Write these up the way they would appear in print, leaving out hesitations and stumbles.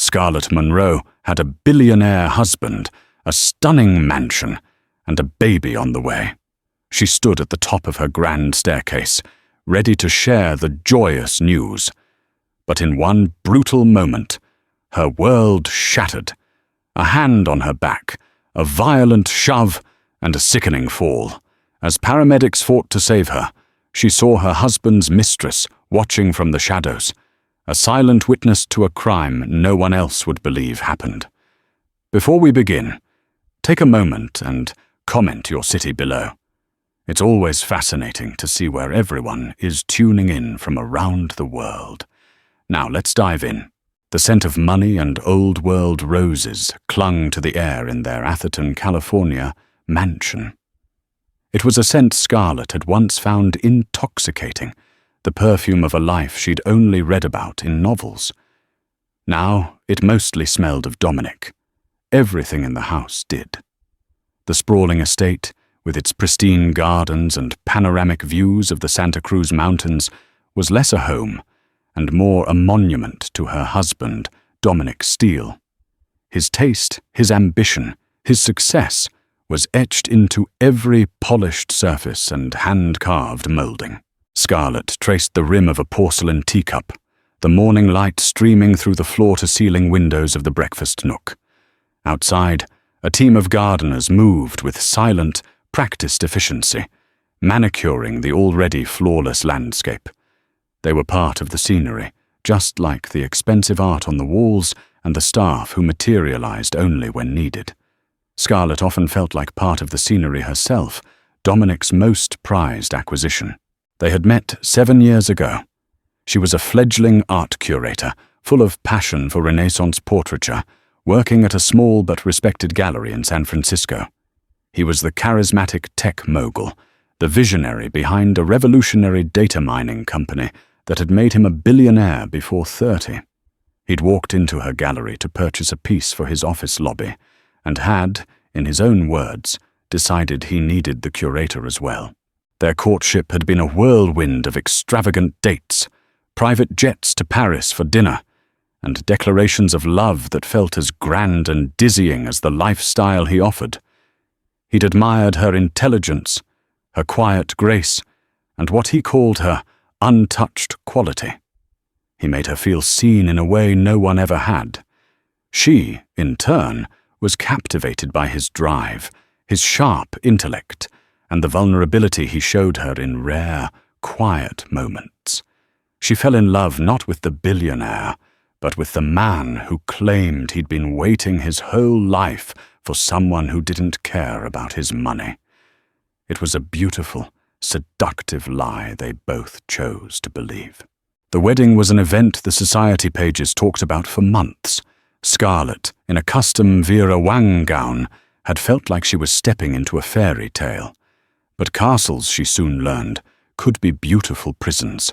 Scarlett Monroe had a billionaire husband, a stunning mansion, and a baby on the way. She stood at the top of her grand staircase, ready to share the joyous news. But in one brutal moment, her world shattered. A hand on her back, a violent shove, and a sickening fall. As paramedics fought to save her, she saw her husband's mistress watching from the shadows, a silent witness to a crime no one else would believe happened. Before we begin, take a moment and comment your city below. It's always fascinating to see where everyone is tuning in from around the world. Now let's dive in. The scent of money and old-world roses clung to the air in their Atherton, California mansion. It was a scent Scarlett had once found intoxicating, the perfume of a life she'd only read about in novels. Now it mostly smelled of Dominic. Everything in the house did. The sprawling estate, with its pristine gardens and panoramic views of the Santa Cruz Mountains, was less a home and more a monument to her husband, Dominic Steele. His taste, his ambition, his success was etched into every polished surface and hand-carved molding. Scarlett traced the rim of a porcelain teacup, the morning light streaming through the floor-to-ceiling windows of the breakfast nook. Outside, a team of gardeners moved with silent, practiced efficiency, manicuring the already flawless landscape. They were part of the scenery, just like the expensive art on the walls and the staff who materialized only when needed. Scarlett often felt like part of the scenery herself, Dominic's most prized acquisition. They had met 7 years ago. She was a fledgling art curator, full of passion for Renaissance portraiture, working at a small but respected gallery in San Francisco. He was the charismatic tech mogul, the visionary behind a revolutionary data mining company that had made him a billionaire before 30. He'd walked into her gallery to purchase a piece for his office lobby, and had, in his own words, decided he needed the curator as well. Their courtship had been a whirlwind of extravagant dates, private jets to Paris for dinner, and declarations of love that felt as grand and dizzying as the lifestyle he offered. He'd admired her intelligence, her quiet grace, and what he called her untouched quality. He made her feel seen in a way no one ever had. She, in turn, was captivated by his drive, his sharp intellect, and the vulnerability he showed her in rare, quiet moments. She fell in love not with the billionaire, but with the man who claimed he'd been waiting his whole life for someone who didn't care about his money. It was a beautiful, seductive lie they both chose to believe. The wedding was an event the society pages talked about for months. Scarlett, in a custom Vera Wang gown, had felt like she was stepping into a fairy tale. But castles, she soon learned, could be beautiful prisons.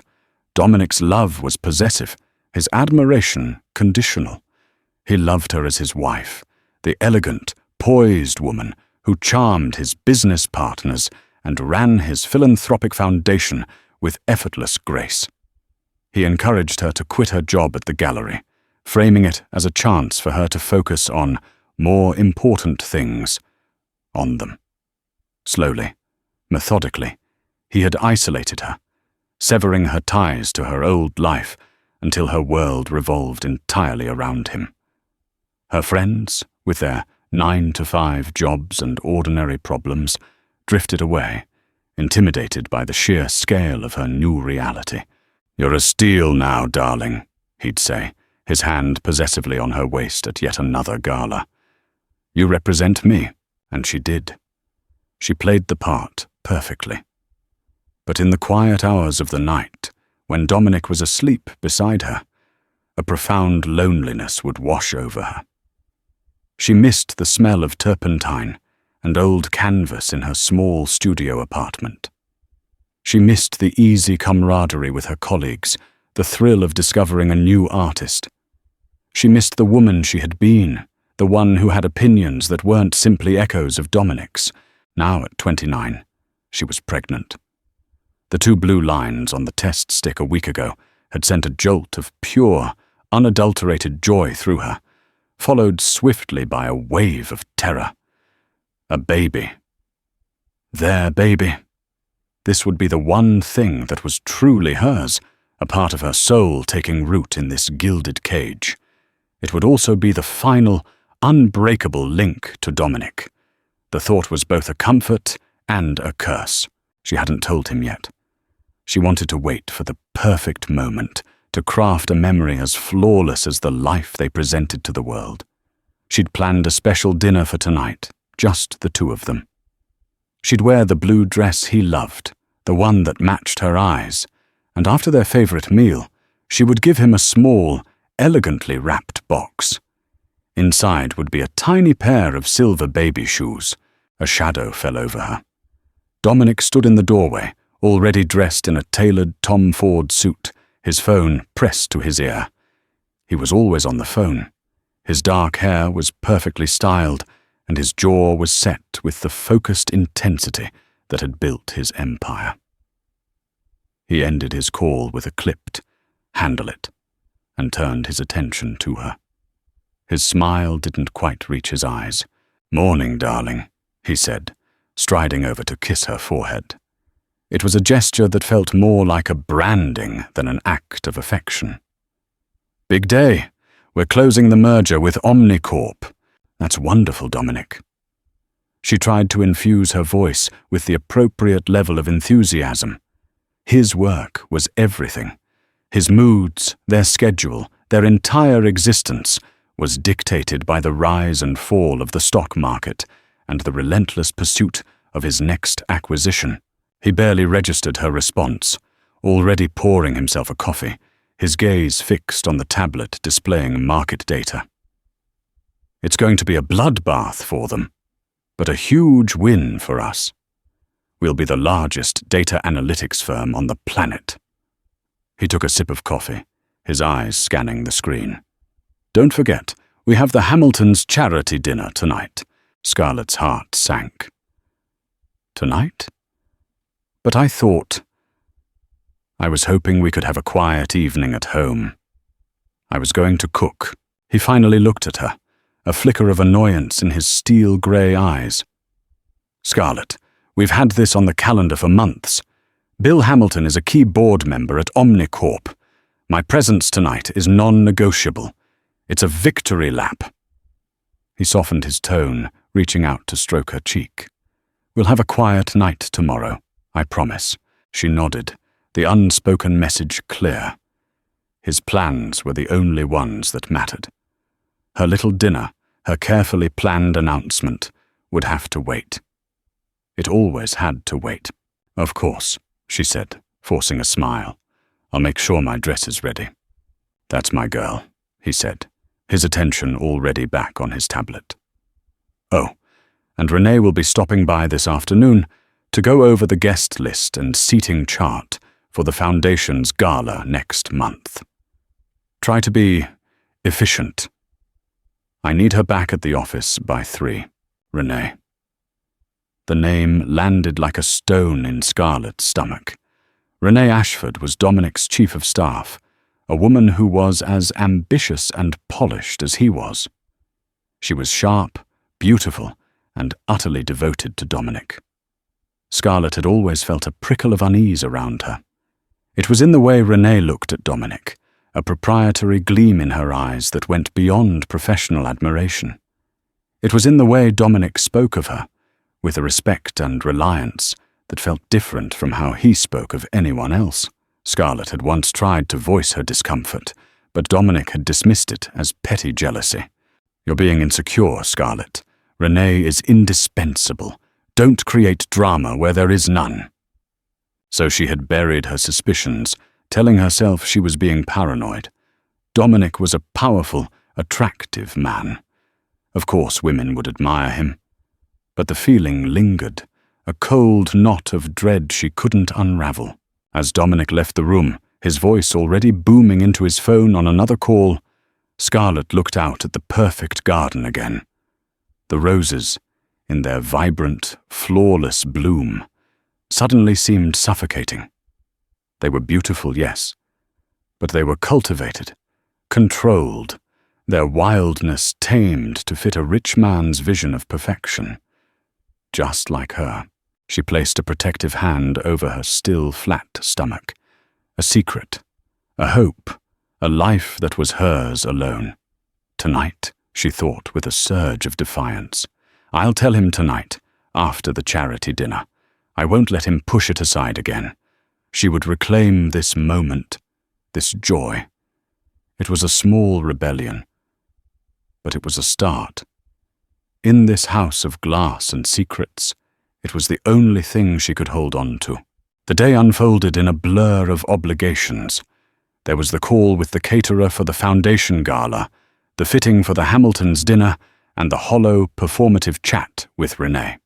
Dominic's love was possessive, his admiration conditional. He loved her as his wife, the elegant, poised woman who charmed his business partners and ran his philanthropic foundation with effortless grace. He encouraged her to quit her job at the gallery, framing it as a chance for her to focus on more important things, on them. Slowly, methodically, he had isolated her, severing her ties to her old life until her world revolved entirely around him. Her friends, with their 9-to-5 jobs and ordinary problems, drifted away, intimidated by the sheer scale of her new reality. "You're a steal now, darling," he'd say, his hand possessively on her waist at yet another gala. "You represent me," and she did. She played the part perfectly. But in the quiet hours of the night, when Dominic was asleep beside her, a profound loneliness would wash over her. She missed the smell of turpentine and old canvas in her small studio apartment. She missed the easy camaraderie with her colleagues, the thrill of discovering a new artist. She missed the woman she had been, the one who had opinions that weren't simply echoes of Dominic's. Now at 29, she was pregnant. The 2 blue lines on the test stick a week ago had sent a jolt of pure, unadulterated joy through her, followed swiftly by a wave of terror. A baby. Their baby. This would be the one thing that was truly hers, a part of her soul taking root in this gilded cage. It would also be the final, unbreakable link to Dominic. The thought was both a comfort and a curse. She hadn't told him yet. She wanted to wait for the perfect moment, to craft a memory as flawless as the life they presented to the world. She'd planned a special dinner for tonight, just the two of them. She'd wear the blue dress he loved, the one that matched her eyes, and after their favorite meal, she would give him a small, elegantly wrapped box. Inside would be a tiny pair of silver baby shoes. A shadow fell over her. Dominic stood in the doorway, already dressed in a tailored Tom Ford suit, his phone pressed to his ear. He was always on the phone. His dark hair was perfectly styled, and his jaw was set with the focused intensity that had built his empire. He ended his call with a clipped, "Handle it," and turned his attention to her. His smile didn't quite reach his eyes. "Morning, darling," he said, striding over to kiss her forehead. It was a gesture that felt more like a branding than an act of affection. "Big day. We're closing the merger with Omnicorp. That's wonderful, Dominic." She tried to infuse her voice with the appropriate level of enthusiasm. His work was everything. His moods, their schedule, their entire existence was dictated by the rise and fall of the stock market and the relentless pursuit of his next acquisition. He barely registered her response, already pouring himself a coffee, his gaze fixed on the tablet displaying market data. "It's going to be a bloodbath for them, but a huge win for us. We'll be the largest data analytics firm on the planet." He took a sip of coffee, his eyes scanning the screen. "Don't forget, we have the Hamiltons' charity dinner tonight." Scarlett's heart sank. "Tonight? But I thought... I was hoping we could have a quiet evening at home. I was going to cook." He finally looked at her, a flicker of annoyance in his steel-grey eyes. "Scarlett, we've had this on the calendar for months. Bill Hamilton is a key board member at Omnicorp. My presence tonight is non-negotiable. It's a victory lap." He softened his tone, reaching out to stroke her cheek. "We'll have a quiet night tomorrow, I promise." She nodded, the unspoken message clear. His plans were the only ones that mattered. Her little dinner, her carefully planned announcement, would have to wait. It always had to wait. "Of course," she said, forcing a smile. "I'll make sure my dress is ready." "That's my girl," he said, his attention already back on his tablet. "Oh, and Renee will be stopping by this afternoon to go over the guest list and seating chart for the Foundation's gala next month. Try to be efficient. I need her back at the office by 3, Renee." The name landed like a stone in Scarlett's stomach. Renee Ashford was Dominic's chief of staff, a woman who was as ambitious and polished as he was. She was sharp, beautiful, and utterly devoted to Dominic. Scarlett had always felt a prickle of unease around her. It was in the way Renee looked at Dominic, a proprietary gleam in her eyes that went beyond professional admiration. It was in the way Dominic spoke of her, with a respect and reliance that felt different from how he spoke of anyone else. Scarlett had once tried to voice her discomfort, but Dominic had dismissed it as petty jealousy. "You're being insecure, Scarlett. Renee is indispensable. Don't create drama where there is none." So she had buried her suspicions, telling herself she was being paranoid. Dominic was a powerful, attractive man. Of course women would admire him. But the feeling lingered, a cold knot of dread she couldn't unravel. As Dominic left the room, his voice already booming into his phone on another call, Scarlett looked out at the perfect garden again. The roses, in their vibrant, flawless bloom, suddenly seemed suffocating. They were beautiful, yes, but they were cultivated, controlled, their wildness tamed to fit a rich man's vision of perfection. Just like her, she placed a protective hand over her still flat stomach. A secret, a hope, a life that was hers alone. Tonight, she thought with a surge of defiance. I'll tell him tonight, after the charity dinner. I won't let him push it aside again. She would reclaim this moment, this joy. It was a small rebellion, but it was a start. In this house of glass and secrets, it was the only thing she could hold on to. The day unfolded in a blur of obligations. There was the call with the caterer for the foundation gala, the fitting for the Hamiltons' dinner, and the hollow, performative chat with Renee.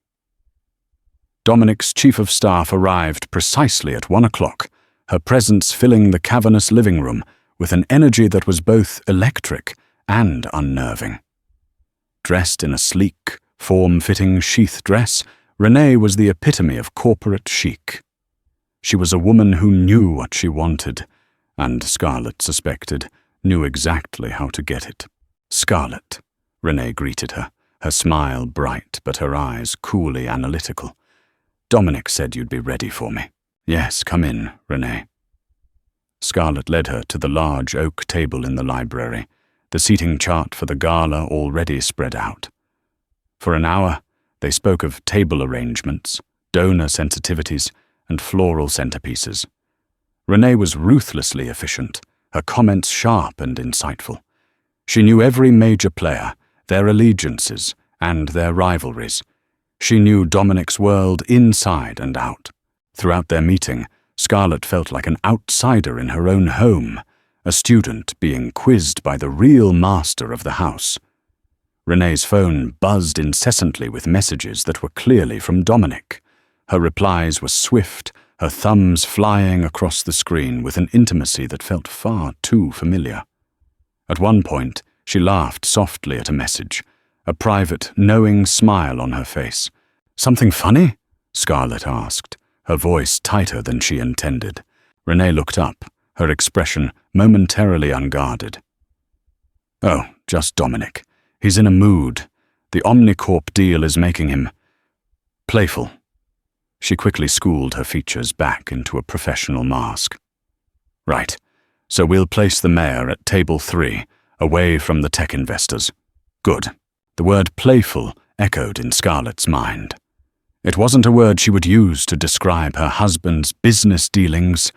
Dominic's chief of staff arrived precisely at 1 o'clock, her presence filling the cavernous living room with an energy that was both electric and unnerving. Dressed in a sleek, form-fitting sheath dress, Renee was the epitome of corporate chic. She was a woman who knew what she wanted, and Scarlett suspected, knew exactly how to get it. "Scarlett," Renee greeted her, her smile bright but her eyes coolly analytical. "Dominic said you'd be ready for me." "Yes, come in, Renee." Scarlett led her to the large oak table in the library, the seating chart for the gala already spread out. For an hour, they spoke of table arrangements, donor sensitivities, and floral centerpieces. Renee was ruthlessly efficient, her comments sharp and insightful. She knew every major player, their allegiances, and their rivalries. She knew Dominic's world inside and out. Throughout their meeting, Scarlett felt like an outsider in her own home, a student being quizzed by the real master of the house. Renee's phone buzzed incessantly with messages that were clearly from Dominic. Her replies were swift, her thumbs flying across the screen with an intimacy that felt far too familiar. At one point, she laughed softly at a message, a private, knowing smile on her face. "Something funny?" Scarlett asked, her voice tighter than she intended. Renee looked up, her expression momentarily unguarded. "Oh, just Dominic. He's in a mood. The Omnicorp deal is making him playful." She quickly schooled her features back into a professional mask. "Right, so we'll place the mayor at table 3, away from the tech investors." "Good." The word playful echoed in Scarlett's mind. It wasn't a word she would use to describe her husband's business dealings.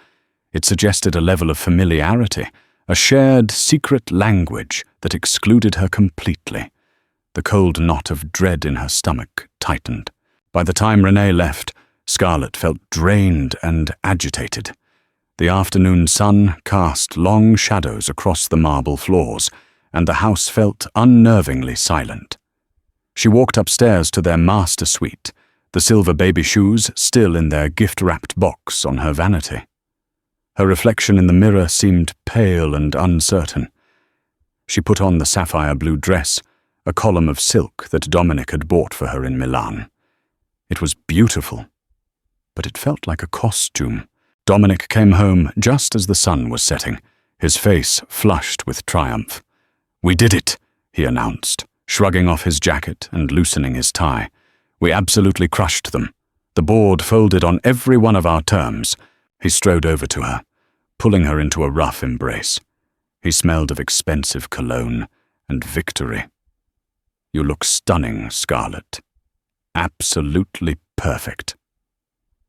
It suggested a level of familiarity, a shared secret language that excluded her completely. The cold knot of dread in her stomach tightened. By the time Renee left, Scarlett felt drained and agitated. The afternoon sun cast long shadows across the marble floors, and the house felt unnervingly silent. She walked upstairs to their master suite, the silver baby shoes still in their gift-wrapped box on her vanity. Her reflection in the mirror seemed pale and uncertain. She put on the sapphire blue dress, a column of silk that Dominic had bought for her in Milan. It was beautiful, but it felt like a costume. Dominic came home just as the sun was setting, his face flushed with triumph. "We did it," he announced, shrugging off his jacket and loosening his tie. "We absolutely crushed them. The board folded on every one of our terms." He strode over to her, pulling her into a rough embrace. He smelled of expensive cologne and victory. "You look stunning, Scarlett. Absolutely perfect."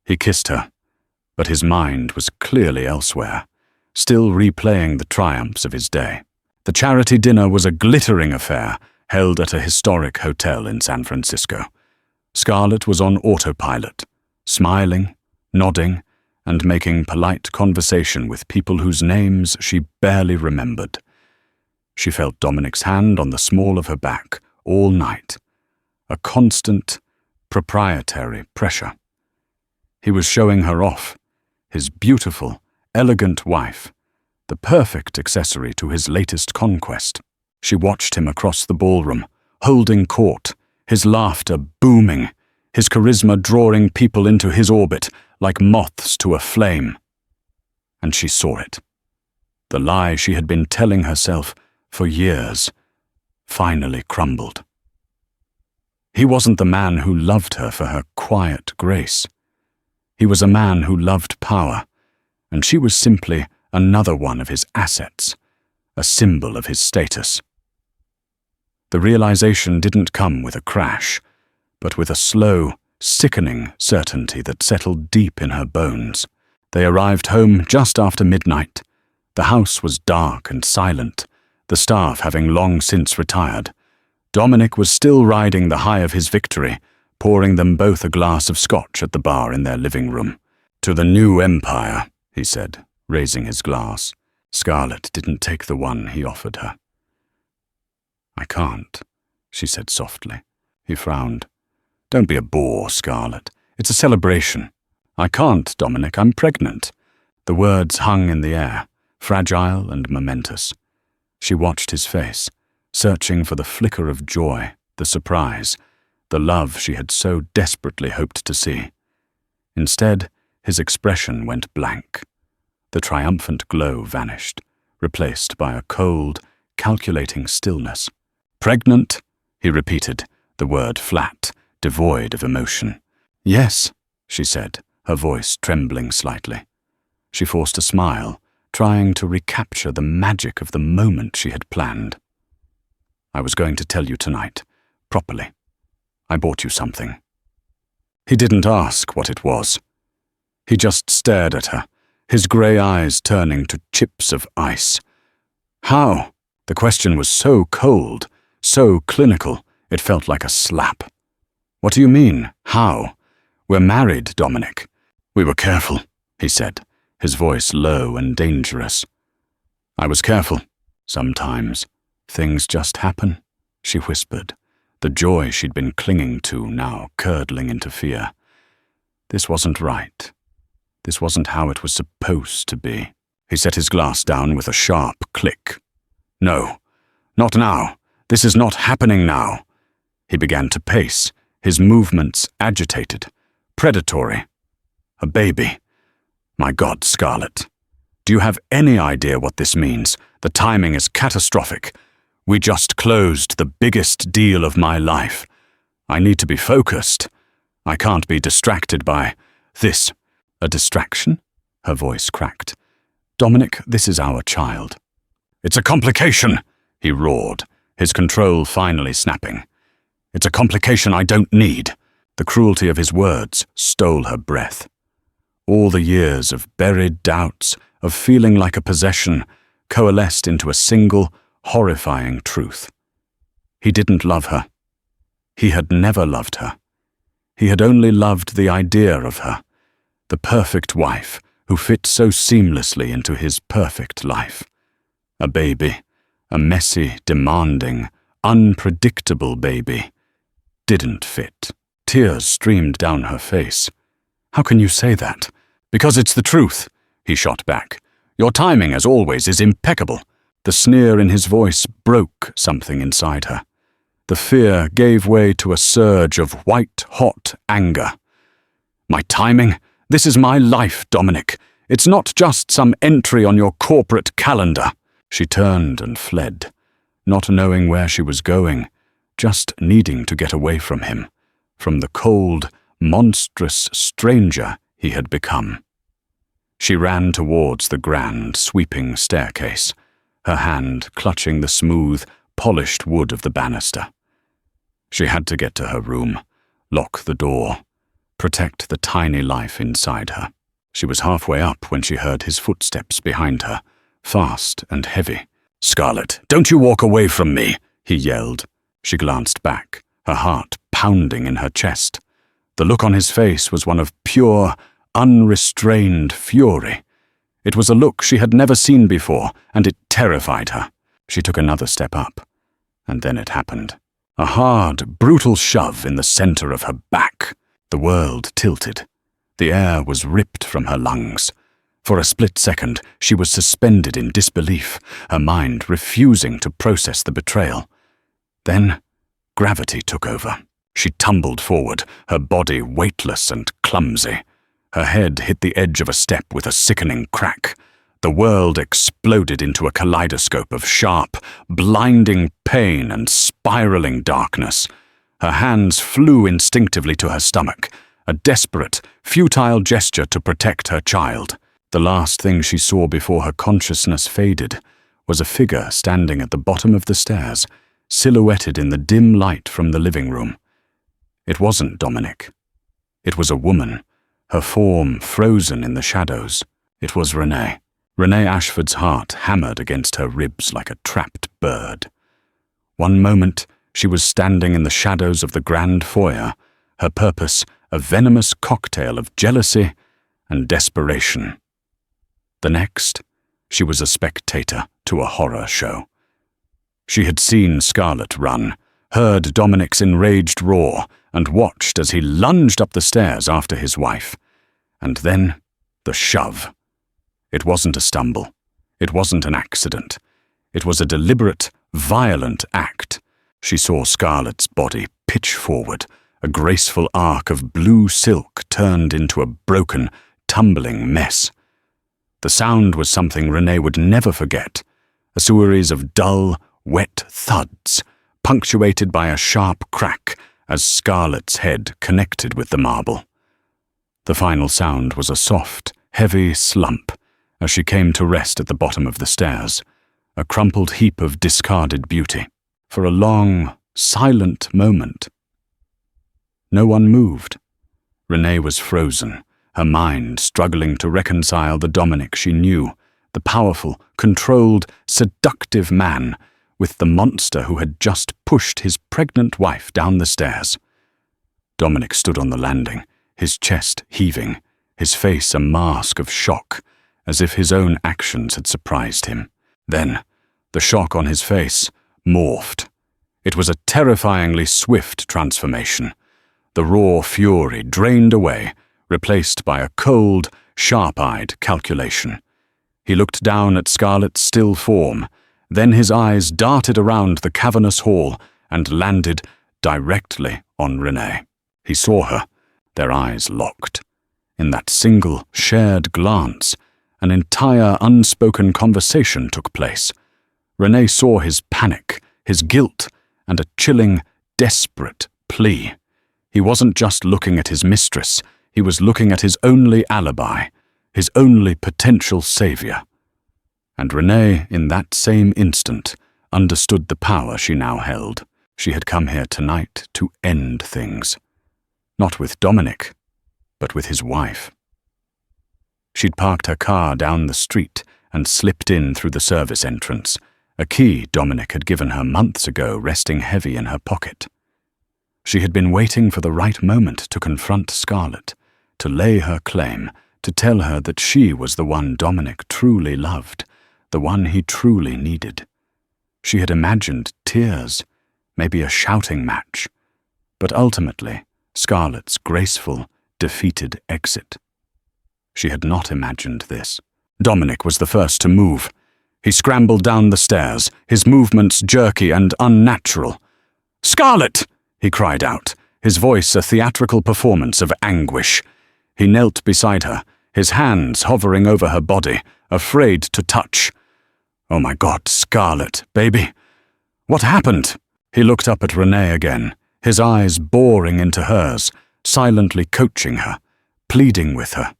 He kissed her, but his mind was clearly elsewhere, still replaying the triumphs of his day. The charity dinner was a glittering affair held at a historic hotel in San Francisco. Scarlett was on autopilot, smiling, nodding, and making polite conversation with people whose names she barely remembered. She felt Dominic's hand on the small of her back all night, a constant, proprietary pressure. He was showing her off, his beautiful, elegant wife, the perfect accessory to his latest conquest. She watched him across the ballroom, holding court, his laughter booming, his charisma drawing people into his orbit like moths to a flame. And she saw it. The lie she had been telling herself for years, finally crumbled. He wasn't the man who loved her for her quiet grace. He was a man who loved power, and she was simply another one of his assets, a symbol of his status. The realization didn't come with a crash, but with a slow, sickening certainty that settled deep in her bones. They arrived home just after midnight. The house was dark and silent, the staff having long since retired. Dominic was still riding the high of his victory, pouring them both a glass of scotch at the bar in their living room. "To the new empire," he said, raising his glass. Scarlett didn't take the one he offered her. "I can't," she said softly. He frowned. "Don't be a bore, Scarlett. It's a celebration." "I can't, Dominic. I'm pregnant." The words hung in the air, fragile and momentous. She watched his face, searching for the flicker of joy, the surprise, the love she had so desperately hoped to see. Instead, his expression went blank. The triumphant glow vanished, replaced by a cold, calculating stillness. "Pregnant?" he repeated, the word flat, devoid of emotion. "Yes," she said, her voice trembling slightly. She forced a smile, trying to recapture the magic of the moment she had planned. "I was going to tell you tonight, properly. I bought you something." He didn't ask what it was. He just stared at her, his grey eyes turning to chips of ice. "How?" The question was so cold, so clinical, it felt like a slap. "What do you mean, how? We're married, Dominic." "We were careful," he said, his voice low and dangerous. "I was careful. Sometimes things just happen," she whispered, the joy she'd been clinging to now curdling into fear. This wasn't right. This wasn't how it was supposed to be. He set his glass down with a sharp click. "No, not now. This is not happening now." He began to pace, his movements agitated, predatory. "A baby. My God, Scarlett. Do you have any idea what this means? The timing is catastrophic. We just closed the biggest deal of my life. I need to be focused. I can't be distracted by this." "A distraction?" Her voice cracked. "Dominic, this is our child." "It's a complication," he roared, his control finally snapping. "It's a complication I don't need." The cruelty of his words stole her breath. All the years of buried doubts, of feeling like a possession, coalesced into a single, horrifying truth. He didn't love her. He had never loved her. He had only loved the idea of her, the perfect wife who fit so seamlessly into his perfect life. A baby, a messy, demanding, unpredictable baby, didn't fit. Tears streamed down her face. "How can you say that?" "Because it's the truth," he shot back. "Your timing, as always, is impeccable." The sneer in his voice broke something inside her. The fear gave way to a surge of white-hot anger. "My timing? This is my life, Dominic. It's not just some entry on your corporate calendar." She turned and fled, not knowing where she was going, just needing to get away from him, from the cold, monstrous stranger he had become. She ran towards the grand, sweeping staircase, her hand clutching the smooth, polished wood of the banister. She had to get to her room, lock the door, protect the tiny life inside her. She was halfway up when she heard his footsteps behind her, fast and heavy. "Scarlett, don't you walk away from me," he yelled. She glanced back, her heart pounding in her chest. The look on his face was one of pure, unrestrained fury. It was a look she had never seen before, and it terrified her. She took another step up, and then it happened. A hard, brutal shove in the center of her back. The world tilted. The air was ripped from her lungs. For a split second, she was suspended in disbelief, her mind refusing to process the betrayal. Then, gravity took over. She tumbled forward, her body weightless and clumsy. Her head hit the edge of a step with a sickening crack. The world exploded into a kaleidoscope of sharp, blinding pain and spiraling darkness. Her hands flew instinctively to her stomach, a desperate, futile gesture to protect her child. The last thing she saw before her consciousness faded was a figure standing at the bottom of the stairs, silhouetted in the dim light from the living room. It wasn't Dominic. It was a woman, her form frozen in the shadows. It was Renee. Renee Ashford's heart hammered against her ribs like a trapped bird. One moment, she was standing in the shadows of the grand foyer, her purpose a venomous cocktail of jealousy and desperation. The next, she was a spectator to a horror show. She had seen Scarlett run, heard Dominic's enraged roar, and watched as he lunged up the stairs after his wife. And then, the shove. It wasn't a stumble. It wasn't an accident. It was a deliberate, violent act. She saw Scarlett's body pitch forward, a graceful arc of blue silk turned into a broken, tumbling mess. The sound was something Renee would never forget, a series of dull, wet thuds, punctuated by a sharp crack as Scarlett's head connected with the marble. The final sound was a soft, heavy slump as she came to rest at the bottom of the stairs, a crumpled heap of discarded beauty. For a long, silent moment, no one moved. Renee was frozen, her mind struggling to reconcile the Dominic she knew, the powerful, controlled, seductive man, with the monster who had just pushed his pregnant wife down the stairs. Dominic stood on the landing, his chest heaving, his face a mask of shock, as if his own actions had surprised him. Then, the shock on his face morphed. It was a terrifyingly swift transformation. The raw fury drained away, replaced by a cold, sharp-eyed calculation. He looked down at Scarlett's still form, then his eyes darted around the cavernous hall and landed directly on Renee. He saw her, their eyes locked. In that single, shared glance, an entire unspoken conversation took place. Renee saw his panic, his guilt, and a chilling, desperate plea. He wasn't just looking at his mistress, he was looking at his only alibi, his only potential savior. And Renee, in that same instant, understood the power she now held. She had come here tonight to end things. Not with Dominic, but with his wife. She'd parked her car down the street and slipped in through the service entrance, a key Dominic had given her months ago resting heavy in her pocket. She had been waiting for the right moment to confront Scarlett, to lay her claim, to tell her that she was the one Dominic truly loved, the one he truly needed. She had imagined tears, maybe a shouting match, but ultimately Scarlett's graceful, defeated exit. She had not imagined this. Dominic was the first to move. He scrambled down the stairs, his movements jerky and unnatural. "Scarlett!" he cried out, his voice a theatrical performance of anguish. He knelt beside her, his hands hovering over her body, afraid to touch. "Oh my God, Scarlett, baby! What happened?" He looked up at Renee again, his eyes boring into hers, silently coaching her, pleading with her.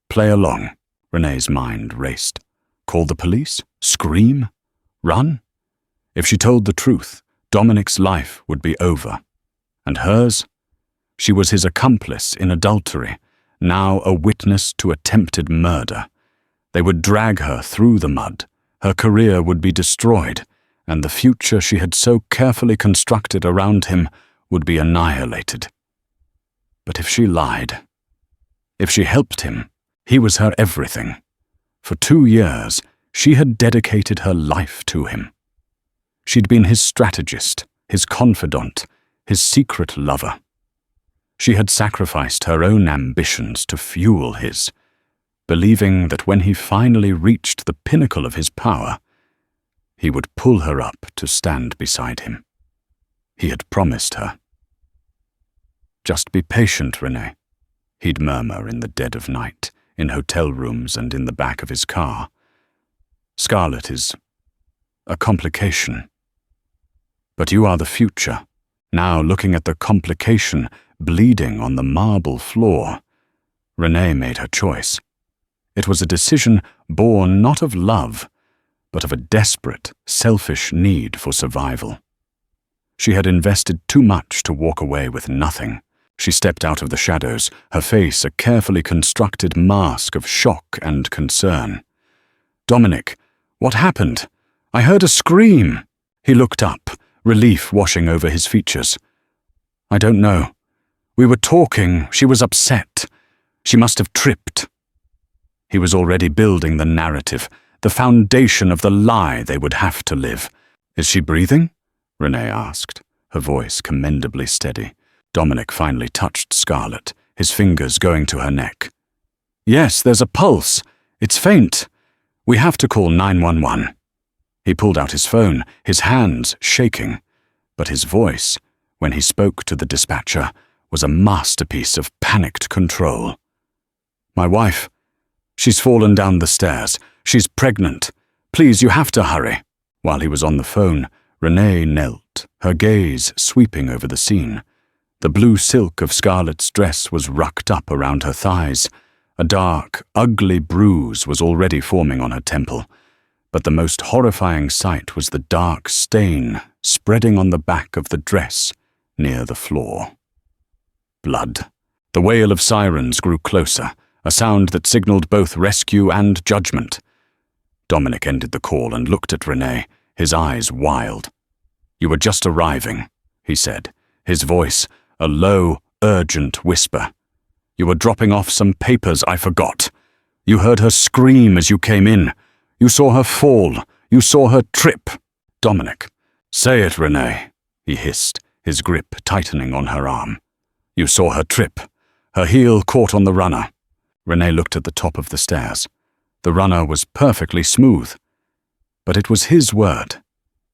Play along, Renee's mind raced. Call the police? Scream? Run? If she told the truth, Dominic's life would be over. And hers? She was his accomplice in adultery, now a witness to attempted murder. They would drag her through the mud, her career would be destroyed, and the future she had so carefully constructed around him would be annihilated. But if she lied, if she helped him, he was her everything. For 2 years, she had dedicated her life to him. She'd been his strategist, his confidant, his secret lover. She had sacrificed her own ambitions to fuel his, believing that when he finally reached the pinnacle of his power, he would pull her up to stand beside him. He had promised her. "Just be patient, Renee," he'd murmur in the dead of night, in hotel rooms and in the back of his car. Scarlett is a complication. But you are the future, now looking at the complication bleeding on the marble floor. Renee made her choice. It was a decision born not of love, but of a desperate, selfish need for survival. She had invested too much to walk away with nothing. She stepped out of the shadows, her face a carefully constructed mask of shock and concern. "Dominic, what happened? I heard a scream." He looked up, relief washing over his features. "I don't know. We were talking. She was upset. She must have tripped." He was already building the narrative, the foundation of the lie they would have to live. "Is she breathing?" Renee asked, her voice commendably steady. Dominic finally touched Scarlett, his fingers going to her neck. "Yes, there's a pulse. It's faint. We have to call 911. He pulled out his phone, his hands shaking, but his voice, when he spoke to the dispatcher, was a masterpiece of panicked control. "My wife, she's fallen down the stairs. She's pregnant. Please, you have to hurry." While he was on the phone, Renee knelt, her gaze sweeping over the scene. The blue silk of Scarlett's dress was rucked up around her thighs. A dark, ugly bruise was already forming on her temple, but the most horrifying sight was the dark stain spreading on the back of the dress near the floor. Blood. The wail of sirens grew closer, a sound that signaled both rescue and judgment. Dominic ended the call and looked at Renee, his eyes wild. "You were just arriving," he said, his voice a low, urgent whisper. "You were dropping off some papers I forgot. You heard her scream as you came in. You saw her fall. You saw her trip." "Dominic, say it, Renee," he hissed, his grip tightening on her arm. "You saw her trip. Her heel caught on the runner." Renee looked at the top of the stairs. The runner was perfectly smooth. But it was his word,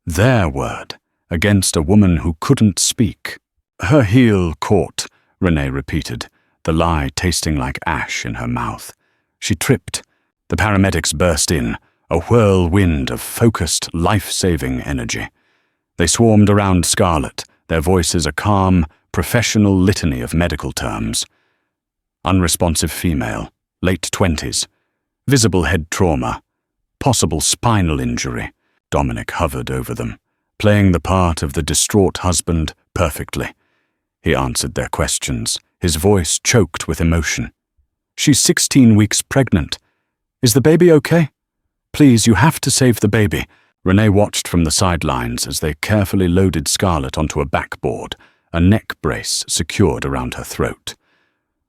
their word, against a woman who couldn't speak. "Her heel caught," Renee repeated, the lie tasting like ash in her mouth. "She tripped." The paramedics burst in, a whirlwind of focused, life-saving energy. They swarmed around Scarlett, their voices a calm, professional litany of medical terms. Unresponsive female, late 20s, visible head trauma, possible spinal injury. Dominic hovered over them, playing the part of the distraught husband perfectly. He answered their questions, his voice choked with emotion. "She's 16 weeks pregnant. Is the baby okay? Please, you have to save the baby." Renee watched from the sidelines as they carefully loaded Scarlett onto a backboard, a neck brace secured around her throat.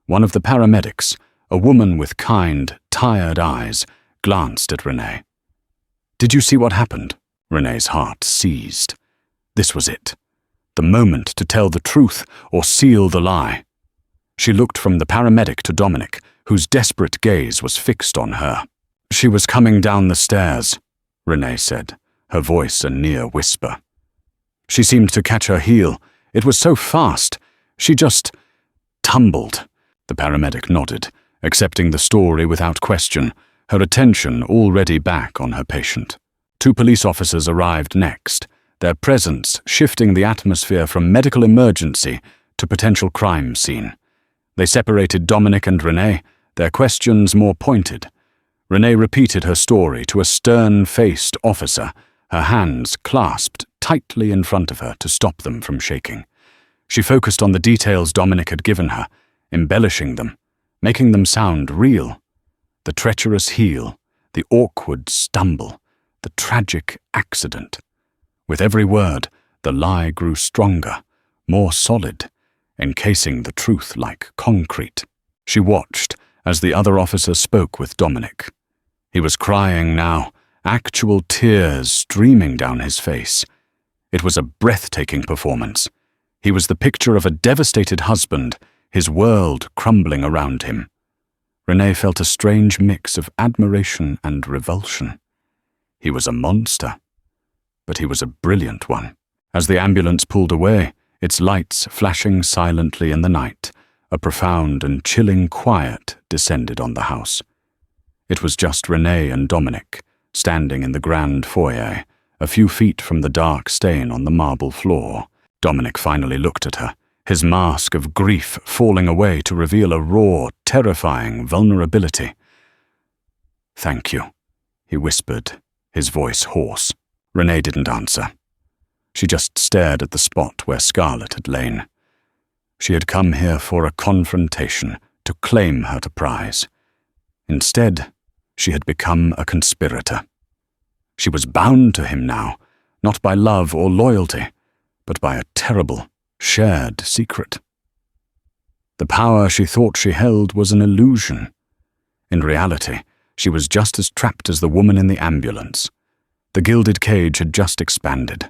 One of the paramedics, a woman with kind, tired eyes, glanced at Renee. "Did you see what happened?" Renee's heart seized. This was it. The moment to tell the truth or seal the lie. She looked from the paramedic to Dominic, whose desperate gaze was fixed on her. "She was coming down the stairs," Renee said, her voice a near whisper. "She seemed to catch her heel. It was so fast. She just tumbled." The paramedic nodded, accepting the story without question, her attention already back on her patient. 2 police officers arrived next, their presence shifting the atmosphere from medical emergency to potential crime scene. They separated Dominic and Renee, their questions more pointed. Renee repeated her story to a stern-faced officer, her hands clasped tightly in front of her to stop them from shaking. She focused on the details Dominic had given her, embellishing them, making them sound real. The treacherous heel, the awkward stumble, the tragic accident. With every word, the lie grew stronger, more solid, encasing the truth like concrete. She watched as the other officer spoke with Dominic. He was crying now, actual tears streaming down his face. It was a breathtaking performance. He was the picture of a devastated husband, his world crumbling around him. Renee felt a strange mix of admiration and revulsion. He was a monster, but he was a brilliant one. As the ambulance pulled away, its lights flashing silently in the night, a profound and chilling quiet descended on the house. It was just Renee and Dominic, standing in the grand foyer, a few feet from the dark stain on the marble floor. Dominic finally looked at her, his mask of grief falling away to reveal a raw, terrifying vulnerability. "Thank you," he whispered, his voice hoarse. Renee didn't answer. She just stared at the spot where Scarlett had lain. She had come here for a confrontation, to claim her prize. Instead, she had become a conspirator. She was bound to him now, not by love or loyalty, but by a terrible, shared secret. The power she thought she held was an illusion. In reality, she was just as trapped as the woman in the ambulance. The gilded cage had just expanded,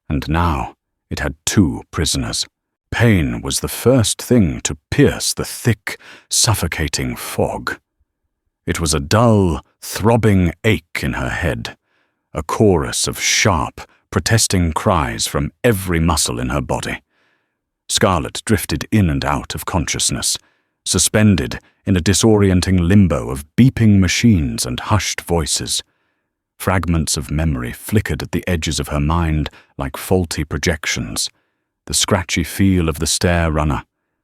and now it had 2 prisoners. Pain was the first thing to pierce the thick, suffocating fog. It was a dull, throbbing ache in her head, a chorus of sharp, protesting cries from every muscle in her body. Scarlett drifted in and out of consciousness, suspended in a disorienting limbo of beeping machines and hushed voices. Fragments of memory flickered at the edges of her mind like faulty projections. The scratchy feel of the stair runner,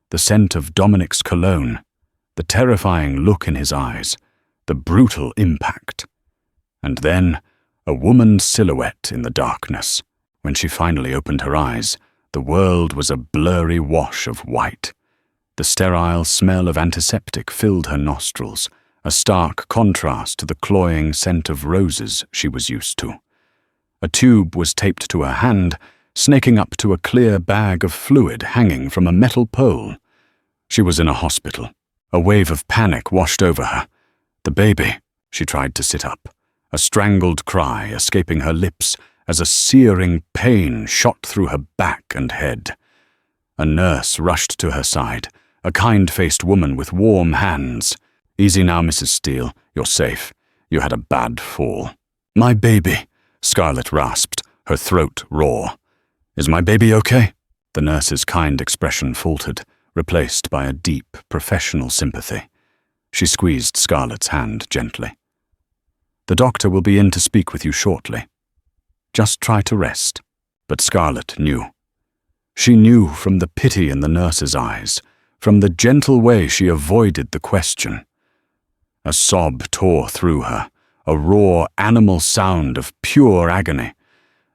the scent of Dominic's cologne, the terrifying look in his eyes, the brutal impact. And then, a woman's silhouette in the darkness. When she finally opened her eyes, the world was a blurry wash of white. The sterile smell of antiseptic filled her nostrils, a stark contrast to the cloying scent of roses she was used to. A tube was taped to her hand, snaking up to a clear bag of fluid hanging from a metal pole. She was in a hospital. A wave of panic washed over her. The baby. She tried to sit up, a strangled cry escaping her lips as a searing pain shot through her back and head. A nurse rushed to her side, a kind-faced woman with warm hands. "Easy now, Mrs. Steele. You're safe. You had a bad fall." "My baby," Scarlett rasped, her throat raw. "Is my baby okay?" The nurse's kind expression faltered, replaced by a deep, professional sympathy. She squeezed Scarlett's hand gently. "The doctor will be in to speak with you shortly. Just try to rest." But Scarlett knew. She knew from the pity in the nurse's eyes, from the gentle way she avoided the question. A sob tore through her, a raw, animal sound of pure agony.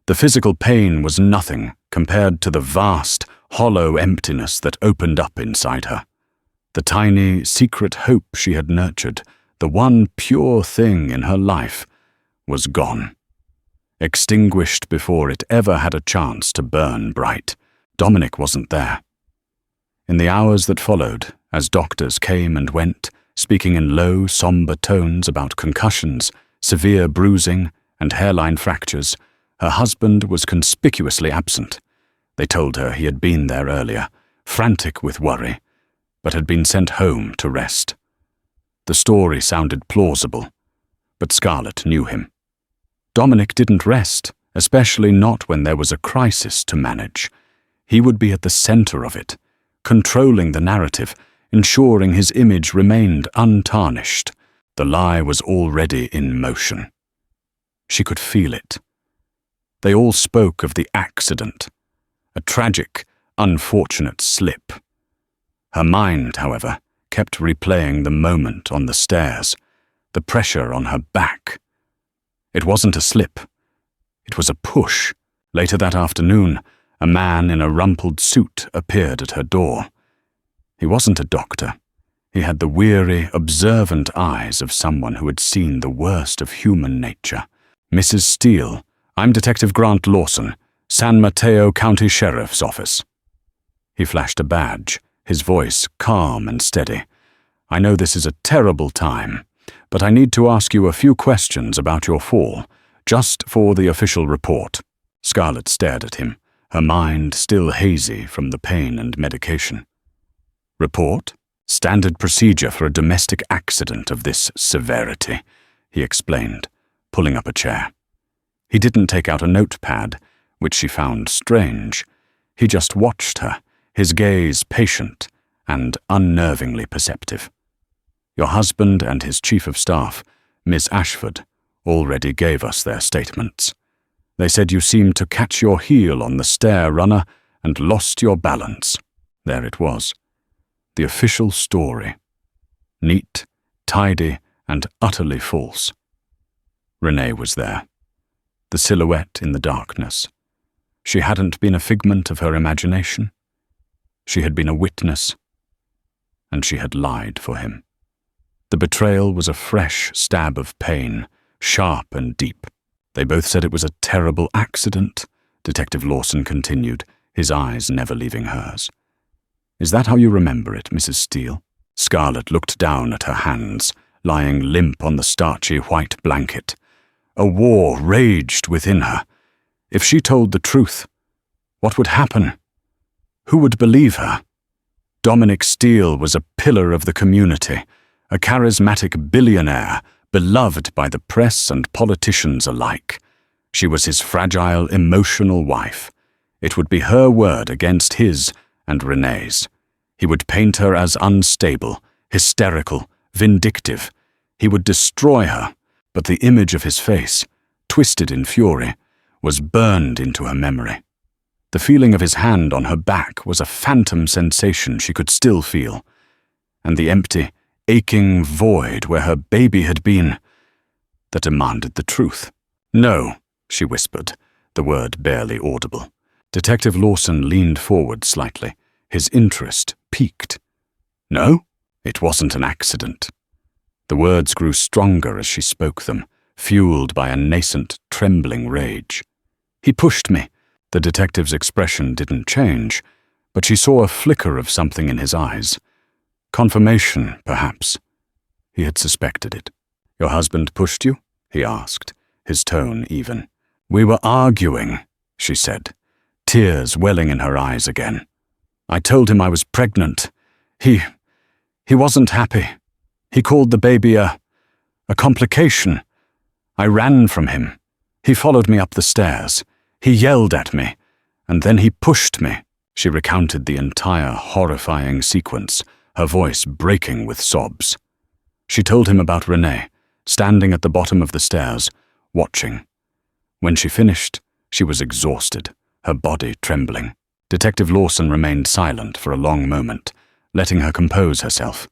The physical pain was nothing compared to the vast, hollow emptiness that opened up inside her. The tiny, secret hope she had nurtured, the one pure thing in her life, was gone. Extinguished before it ever had a chance to burn bright. Dominic wasn't there. In the hours that followed, as doctors came and went, speaking in low, somber tones about concussions, severe bruising, and hairline fractures, her husband was conspicuously absent. They told her he had been there earlier, frantic with worry, but had been sent home to rest. The story sounded plausible, but Scarlett knew him. Dominic didn't rest, especially not when there was a crisis to manage. He would be at the center of it, controlling the narrative, ensuring his image remained untarnished. The lie was already in motion. She could feel it. They all spoke of the accident, a tragic, unfortunate slip. Her mind, however, kept replaying the moment on the stairs, the pressure on her back. It wasn't a slip. It was a push. Later that afternoon, a man in a rumpled suit appeared at her door. He wasn't a doctor. He had the weary, observant eyes of someone who had seen the worst of human nature. "Mrs. Steele, I'm Detective Grant Lawson, San Mateo County Sheriff's Office." He flashed a badge, his voice calm and steady. "I know this is a terrible time, but I need to ask you a few questions about your fall, just for the official report." Scarlett stared at him, her mind still hazy from the pain and medication. "Report? Standard procedure for a domestic accident of this severity," he explained, pulling up a chair. He didn't take out a notepad, which she found strange. He just watched her, his gaze patient and unnervingly perceptive. "Your husband and his chief of staff, Miss Ashford, already gave us their statements. They said you seemed to catch your heel on the stair runner and lost your balance. There it was. The official story. Neat, tidy, and utterly false. Renee was there. The silhouette in the darkness. She hadn't been a figment of her imagination. She had been a witness, and she had lied for him. The betrayal was a fresh stab of pain, sharp and deep. They both said it was a terrible accident, Detective Lawson continued, his eyes never leaving hers. Is that how you remember it, Mrs. Steele? Scarlett looked down at her hands, lying limp on the starchy white blanket. A war raged within her. If she told the truth, what would happen? Who would believe her? Dominic Steele was a pillar of the community, a charismatic billionaire, beloved by the press and politicians alike. She was his fragile, emotional wife. It would be her word against his and Renee's. He would paint her as unstable, hysterical, vindictive. He would destroy her, but the image of his face, twisted in fury, was burned into her memory. The feeling of his hand on her back was a phantom sensation she could still feel, and the empty, aching void where her baby had been, that demanded the truth. No, she whispered, the word barely audible. Detective Lawson leaned forward slightly, his interest piqued. No, it wasn't an accident. The words grew stronger as she spoke them, fueled by a nascent, trembling rage. He pushed me. The detective's expression didn't change, but she saw a flicker of something in his eyes. Confirmation, perhaps. He had suspected it. Your husband pushed you? He asked, his tone even. We were arguing, she said, tears welling in her eyes again. I told him I was pregnant. He wasn't happy. He called the baby a complication. I ran from him. He followed me up the stairs. He yelled at me, and then he pushed me. She recounted the entire horrifying sequence, her voice breaking with sobs. She told him about Renee, standing at the bottom of the stairs, watching. When she finished, she was exhausted, her body trembling. Detective Lawson remained silent for a long moment, letting her compose herself.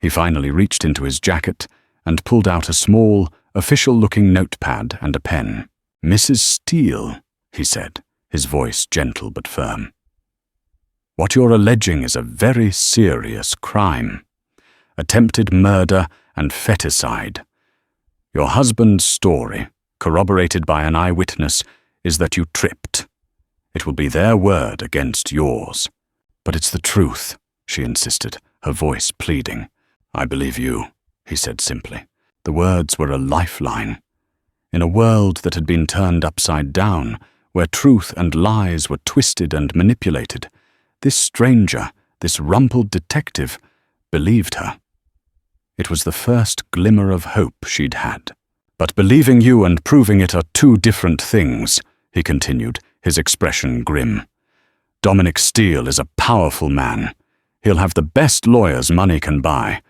He finally reached into his jacket and pulled out a small, official-looking notepad and a pen. Mrs. Steele, he said, his voice gentle but firm. What you're alleging is a very serious crime. Attempted murder and feticide. Your husband's story, corroborated by an eyewitness, is that you tripped. It will be their word against yours. But it's the truth, she insisted, her voice pleading. I believe you, he said simply. The words were a lifeline. In a world that had been turned upside down, where truth and lies were twisted and manipulated, this stranger, this rumpled detective, believed her. It was the first glimmer of hope she'd had. But believing you and proving it are two different things, he continued, his expression grim. Dominic Steele is a powerful man. He'll have the best lawyers money can buy.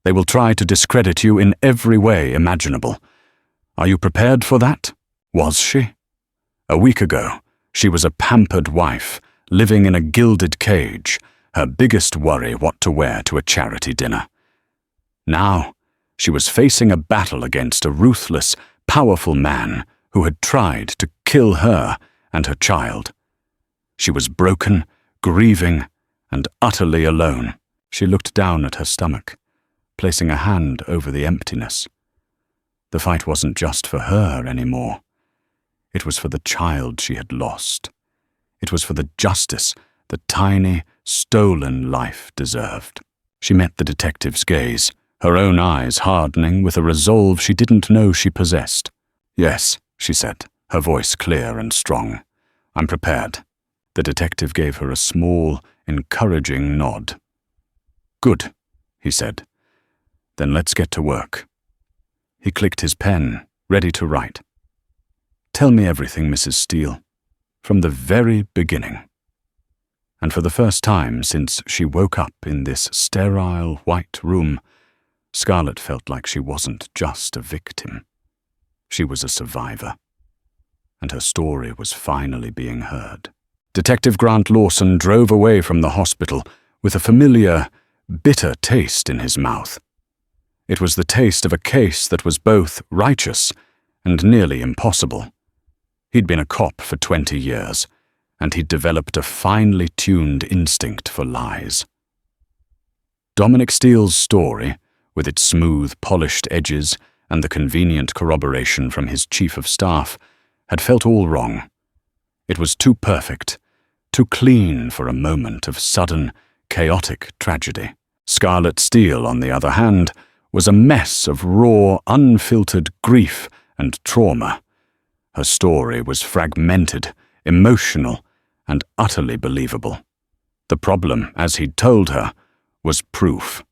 They will try to discredit you in every way imaginable. Are you prepared for that? Was she? A week ago, she was a pampered wife, living in a gilded cage, her biggest worry what to wear to a charity dinner. Now, she was facing a battle against a ruthless, powerful man who had tried to kill her and her child. She was broken, grieving, and utterly alone. She looked down at her stomach, placing a hand over the emptiness. The fight wasn't just for her anymore. It was for the child she had lost. It was for the justice the tiny, stolen life deserved. She met the detective's gaze, her own eyes hardening with a resolve she didn't know she possessed. Yes, she said, her voice clear and strong. I'm prepared. The detective gave her a small, encouraging nod. Good, he said. Then let's get to work. He clicked his pen, ready to write. Tell me everything, Mrs. Steele, from the very beginning. And for the first time since she woke up in this sterile white room, Scarlett felt like she wasn't just a victim. She was a survivor, and her story was finally being heard. Detective Grant Lawson drove away from the hospital with a familiar, bitter taste in his mouth. It was the taste of a case that was both righteous and nearly impossible. He'd been a cop for 20 years, and he'd developed a finely tuned instinct for lies. Dominic Steele's story, with its smooth, polished edges and the convenient corroboration from his chief of staff, had felt all wrong. It was too perfect, too clean for a moment of sudden, chaotic tragedy. Scarlett Steele, on the other hand, was a mess of raw, unfiltered grief and trauma. Her story was fragmented, emotional, and utterly believable. The problem, as he'd told her, was proof.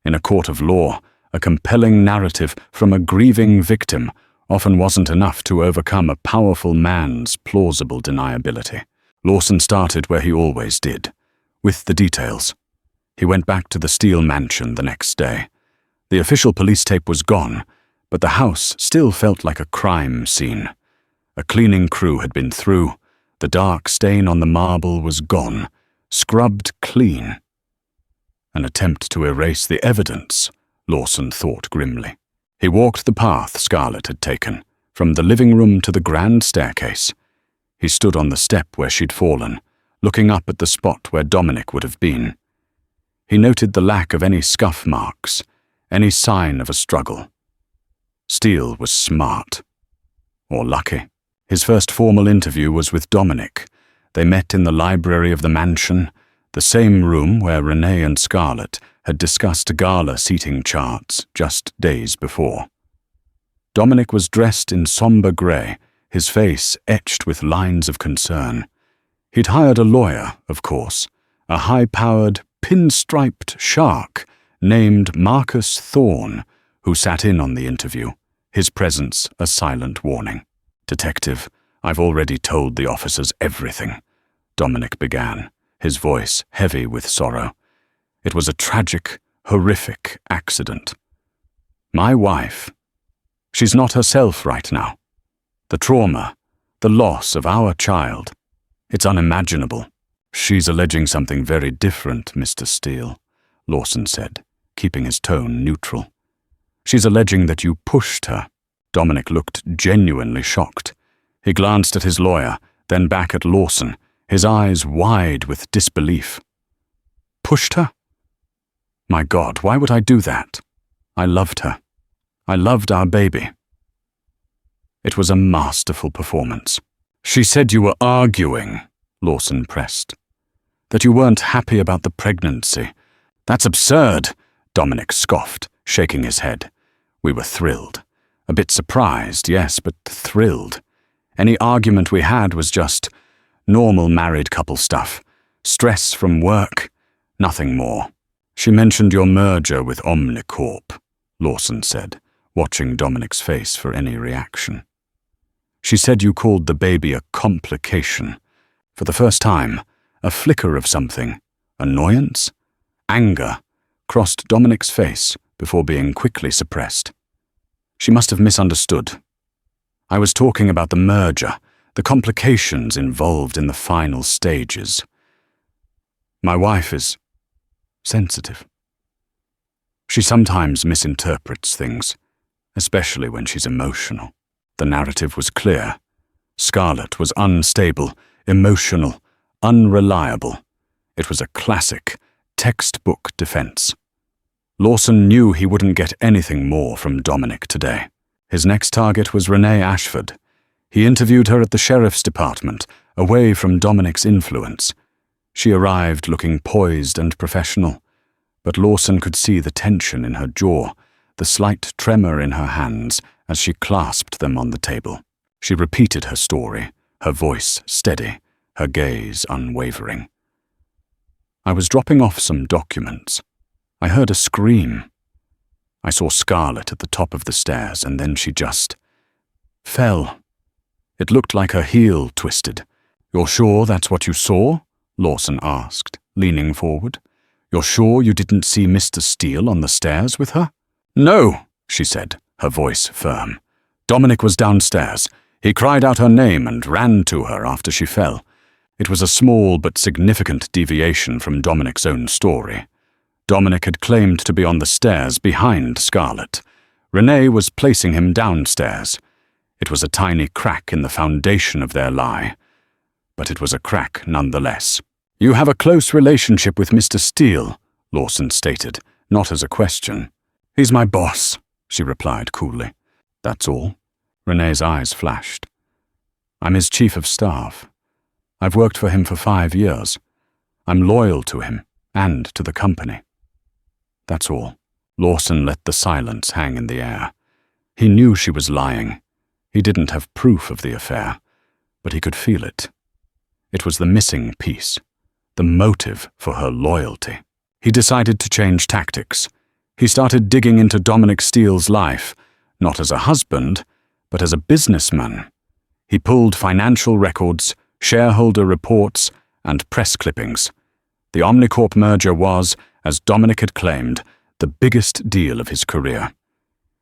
In a court of law, a compelling narrative from a grieving victim often wasn't enough to overcome a powerful man's plausible deniability. Lawson started where he always did, with the details. He went back to the Steele mansion the next day. The official police tape was gone, but the house still felt like a crime scene. A cleaning crew had been through. The dark stain on the marble was gone, scrubbed clean. An attempt to erase the evidence, Lawson thought grimly. He walked the path Scarlett had taken, from the living room to the grand staircase. He stood on the step where she'd fallen, looking up at the spot where Dominic would have been. He noted the lack of any scuff marks, any sign of a struggle. Steele was smart. Or lucky. His first formal interview was with Dominic. They met in the library of the mansion, the same room where Renee and Scarlett had discussed gala seating charts just days before. Dominic was dressed in somber grey, his face etched with lines of concern. He'd hired a lawyer, of course, a high-powered, pinstriped shark named Marcus Thorne, who sat in on the interview, his presence a silent warning. "Detective, I've already told the officers everything," Dominic began, his voice heavy with sorrow. "It was a tragic, horrific accident. My wife, she's not herself right now. The trauma, the loss of our child, it's unimaginable." "She's alleging something very different, Mr. Steele," Lawson said, keeping his tone neutral. "She's alleging that you pushed her." Dominic looked genuinely shocked. He glanced at his lawyer, then back at Lawson, his eyes wide with disbelief. "Pushed her? My God, why would I do that? I loved her. I loved our baby." It was a masterful performance. "She said you were arguing," Lawson pressed. "That you weren't happy about the pregnancy. That's absurd," Dominic scoffed, shaking his head. "We were thrilled. A bit surprised, yes, but thrilled. Any argument we had was just normal married couple stuff. Stress from work, nothing more." "She mentioned your merger with Omnicorp," Lawson said, watching Dominic's face for any reaction. "She said you called the baby a complication." For the first time, a flicker of something, annoyance, anger, crossed Dominic's face before being quickly suppressed. "She must have misunderstood. I was talking about the merger, the complications involved in the final stages. My wife is sensitive. She sometimes misinterprets things, especially when she's emotional." The narrative was clear. Scarlett was unstable, emotional, unreliable. It was a classic, textbook defense. Lawson knew he wouldn't get anything more from Dominic today. His next target was Renee Ashford. He interviewed her at the sheriff's department, away from Dominic's influence. She arrived looking poised and professional, but Lawson could see the tension in her jaw, the slight tremor in her hands as she clasped them on the table. She repeated her story, her voice steady, her gaze unwavering. "I was dropping off some documents. I heard a scream. I saw Scarlett at the top of the stairs, and then she just fell. It looked like her heel twisted." "You're sure that's what you saw?" Lawson asked, leaning forward. "You're sure you didn't see Mr. Steele on the stairs with her?" "No," she said, her voice firm. Dominic was downstairs. He cried out her name and ran to her after she fell. It was a small but significant deviation from Dominic's own story. Dominic had claimed to be on the stairs behind Scarlett. Renee was placing him downstairs. It was a tiny crack in the foundation of their lie. But it was a crack nonetheless. "You have a close relationship with Mr. Steele," Lawson stated, not as a question. "He's my boss," she replied coolly. "That's all?" Renee's eyes flashed. "I'm his chief of staff. I've worked for him for 5 years. I'm loyal to him and to the company." "That's all." Lawson let the silence hang in the air. He knew she was lying. He didn't have proof of the affair, but he could feel it. It was the missing piece, the motive for her loyalty. He decided to change tactics. He started digging into Dominic Steele's life, not as a husband, but as a businessman. He pulled financial records, shareholder reports, and press clippings. The Omnicorp merger was, as Dominic had claimed, the biggest deal of his career.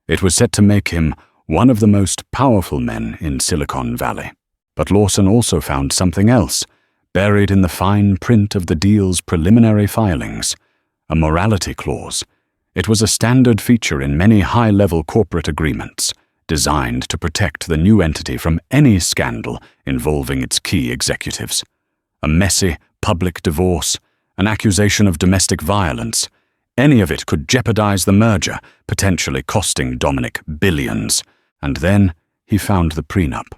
It was set to make him one of the most powerful men in Silicon Valley. But Lawson also found something else, buried in the fine print of the deal's preliminary filings, a morality clause. It was a standard feature in many high-level corporate agreements, designed to protect the new entity from any scandal involving its key executives. A messy, public divorce, an accusation of domestic violence, any of it could jeopardize the merger, potentially costing Dominic billions. And then he found the prenup.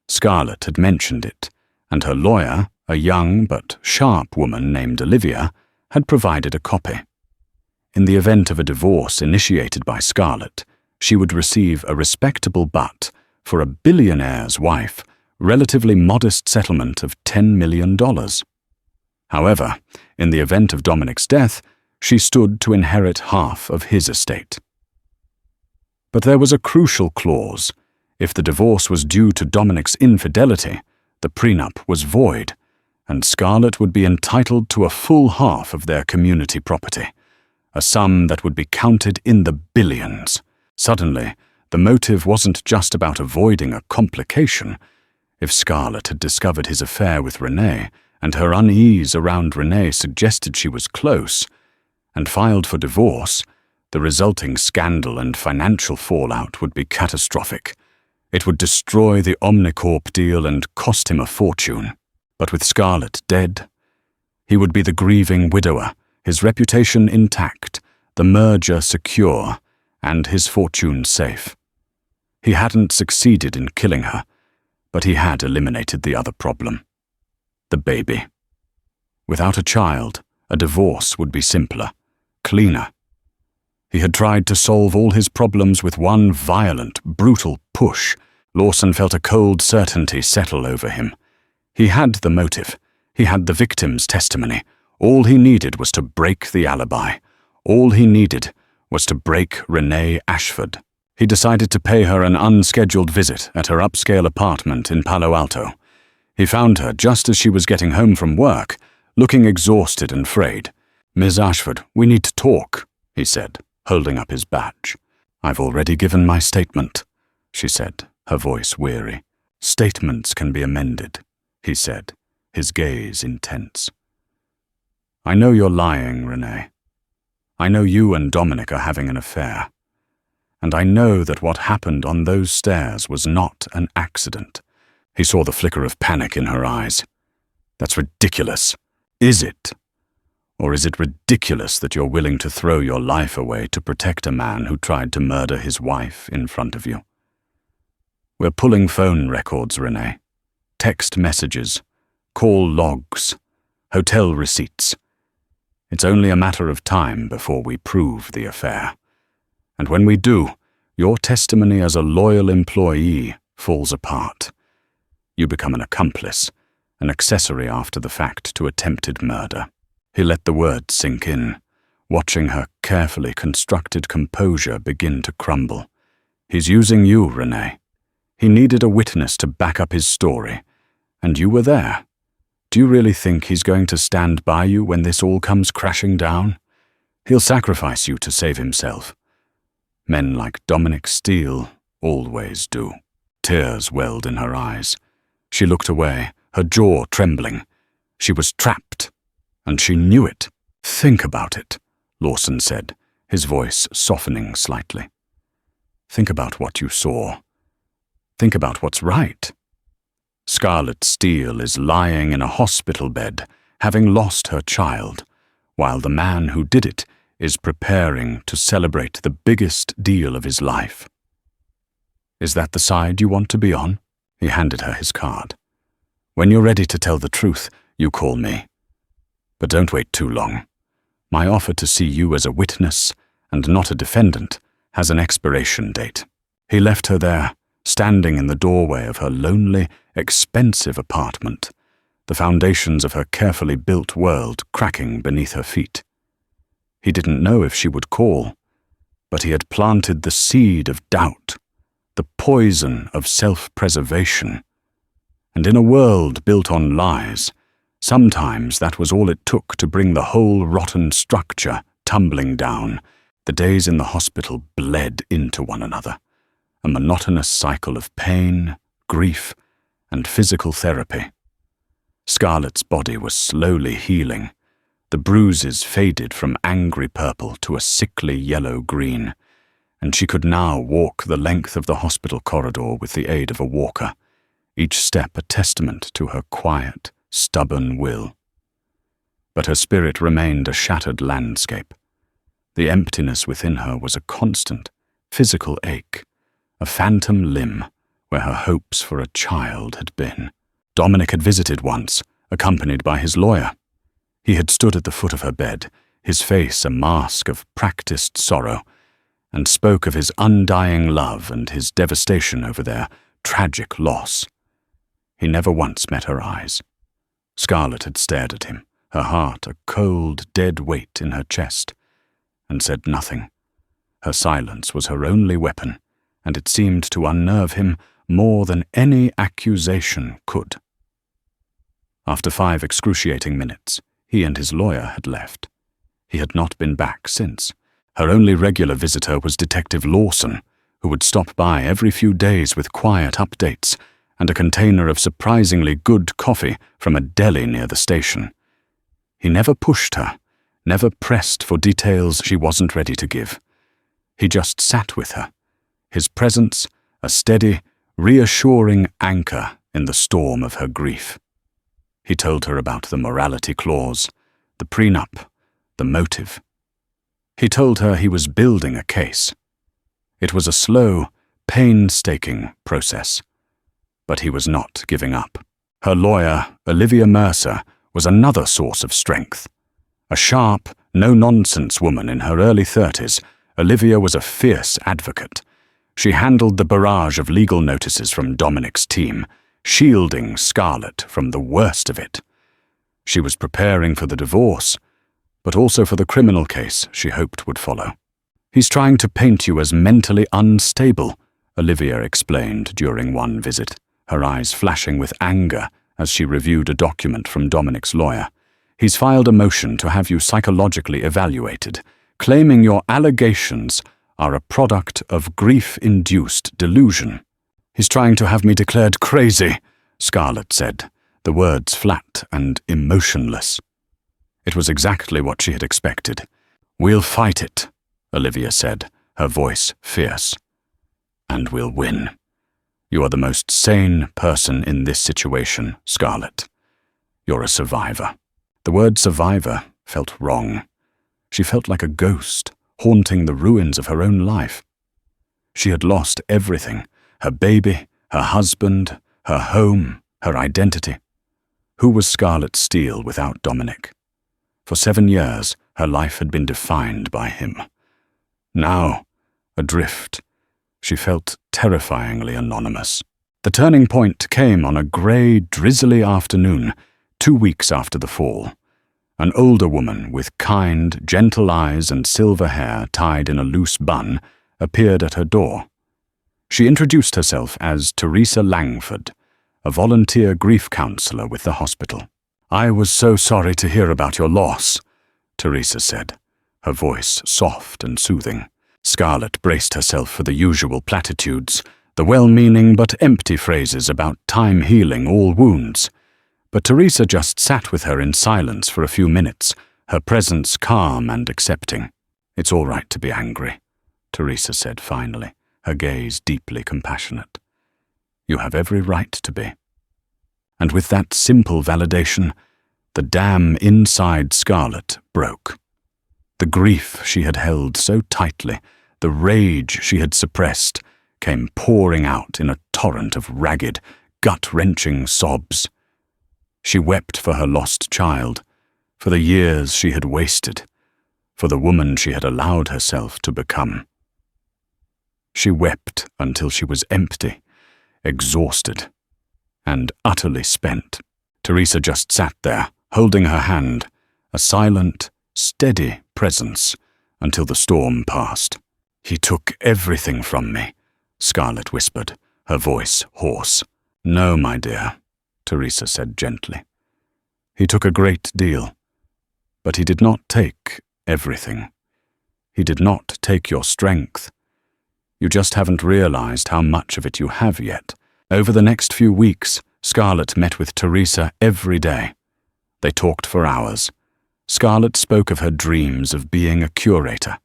Scarlett had mentioned it, and her lawyer, a young but sharp woman named Olivia, had provided a copy. In the event of a divorce initiated by Scarlett, she would receive a respectable but, for a billionaire's wife, relatively modest settlement of $10 million. However, in the event of Dominic's death, she stood to inherit half of his estate. But there was a crucial clause. If the divorce was due to Dominic's infidelity, the prenup was void, and Scarlett would be entitled to a full half of their community property, a sum that would be counted in the billions. Suddenly, the motive wasn't just about avoiding a complication. If Scarlett had discovered his affair with Renee, and her unease around Renee suggested she was close, and filed for divorce, the resulting scandal and financial fallout would be catastrophic. It would destroy the Omnicorp deal and cost him a fortune. But with Scarlett dead, he would be the grieving widower, his reputation intact, the merger secure, and his fortune safe. He hadn't succeeded in killing her, but he had eliminated the other problem: the baby. Without a child, a divorce would be simpler, cleaner. He had tried to solve all his problems with one violent, brutal push. Lawson felt a cold certainty settle over him. He had the motive. He had the victim's testimony. All he needed was to break the alibi. All he needed was to break Renee Ashford. He decided to pay her an unscheduled visit at her upscale apartment in Palo Alto. He found her just as she was getting home from work, looking exhausted and frayed. "Ms. Ashford, we need to talk," he said, holding up his badge. "I've already given my statement," she said, her voice weary. "Statements can be amended," he said, his gaze intense. "I know you're lying, Renee. I know you and Dominic are having an affair. And I know that what happened on those stairs was not an accident." He saw the flicker of panic in her eyes. "That's ridiculous. Is it? Or is it ridiculous that you're willing to throw your life away to protect a man who tried to murder his wife in front of you?" "We're pulling phone records, Renee. Text messages, call logs, hotel receipts. It's only a matter of time before we prove the affair. And when we do, your testimony as a loyal employee falls apart. You become an accomplice, an accessory after the fact to attempted murder." He let the words sink in, watching her carefully constructed composure begin to crumble. "He's using you, Renee. He needed a witness to back up his story, and you were there. Do you really think he's going to stand by you when this all comes crashing down? He'll sacrifice you to save himself. Men like Dominic Steele, always do. Tears welled in her eyes. She looked away, her jaw trembling. She was trapped, and she knew it. "Think about it," Lawson said, his voice softening slightly. "Think about what you saw. Think about what's right. Scarlett Steele is lying in a hospital bed, having lost her child, while the man who did it is preparing to celebrate the biggest deal of his life. Is that the side you want to be on?" He handed her his card. "When you're ready to tell the truth, you call me. But don't wait too long. My offer to see you as a witness, and not a defendant, has an expiration date." He left her there, standing in the doorway of her lonely, expensive apartment, the foundations of her carefully built world cracking beneath her feet. He didn't know if she would call, but he had planted the seed of doubt, the poison of self-preservation. And in a world built on lies, sometimes that was all it took to bring the whole rotten structure tumbling down. The days in the hospital bled into one another, a monotonous cycle of pain, grief, and physical therapy. Scarlett's body was slowly healing. The bruises faded from angry purple to a sickly yellow-green, and she could now walk the length of the hospital corridor with the aid of a walker, each step a testament to her quiet, stubborn will. But her spirit remained a shattered landscape. The emptiness within her was a constant, physical ache, a phantom limb where her hopes for a child had been. Dominic had visited once, accompanied by his lawyer. He had stood at the foot of her bed, his face a mask of practiced sorrow, and spoke of his undying love and his devastation over their tragic loss. He never once met her eyes. Scarlett had stared at him, her heart a cold, dead weight in her chest, and said nothing. Her silence was her only weapon, and it seemed to unnerve him more than any accusation could. After 5 excruciating minutes, he and his lawyer had left. He had not been back since. Her only regular visitor was Detective Lawson, who would stop by every few days with quiet updates and a container of surprisingly good coffee from a deli near the station. He never pushed her, never pressed for details she wasn't ready to give. He just sat with her, his presence a steady, reassuring anchor in the storm of her grief. He told her about the morality clause, the prenup, the motive. He told her he was building a case. It was a slow, painstaking process, but he was not giving up. Her lawyer, Olivia Mercer, was another source of strength. A sharp, no-nonsense woman in her early 30s, Olivia was a fierce advocate. She handled the barrage of legal notices from Dominic's team, shielding Scarlett from the worst of it. She was preparing for the divorce, but also for the criminal case she hoped would follow. "He's trying to paint you as mentally unstable," Olivia explained during one visit, her eyes flashing with anger as she reviewed a document from Dominic's lawyer. "He's filed a motion to have you psychologically evaluated, claiming your allegations are a product of grief-induced delusion." "He's trying to have me declared crazy," Scarlett said, the words flat and emotionless. It was exactly what she had expected. "We'll fight it," Olivia said, her voice fierce. "And we'll win. You are the most sane person in this situation, Scarlett. You're a survivor." The word survivor felt wrong. She felt like a ghost, haunting the ruins of her own life. She had lost everything: her baby, her husband, her home, her identity. Who was Scarlett Steele without Dominic? For 7 years, her life had been defined by him. Now, adrift, she felt terrifyingly anonymous. The turning point came on a grey, drizzly afternoon, 2 weeks after the fall. An older woman with kind, gentle eyes and silver hair tied in a loose bun appeared at her door. She introduced herself as Teresa Langford, a volunteer grief counselor with the hospital. "I was so sorry to hear about your loss," Teresa said, her voice soft and soothing. Scarlett braced herself for the usual platitudes, the well-meaning but empty phrases about time healing all wounds. But Teresa just sat with her in silence for a few minutes, her presence calm and accepting. "It's all right to be angry," Teresa said finally, her gaze deeply compassionate. "You have every right to be." And with that simple validation, the dam inside Scarlett broke. The grief she had held so tightly, the rage she had suppressed, came pouring out in a torrent of ragged, gut-wrenching sobs. She wept for her lost child, for the years she had wasted, for the woman she had allowed herself to become. She wept until she was empty, exhausted, and utterly spent. Teresa just sat there, holding her hand, a silent, steady presence, until the storm passed. "He took everything from me," Scarlett whispered, her voice hoarse. "No, my dear," Teresa said gently. "He took a great deal, but he did not take everything. He did not take your strength. You just haven't realized how much of it you have yet." Over the next few weeks, Scarlett met with Teresa every day. They talked for hours. Scarlett spoke of her dreams of being a curator,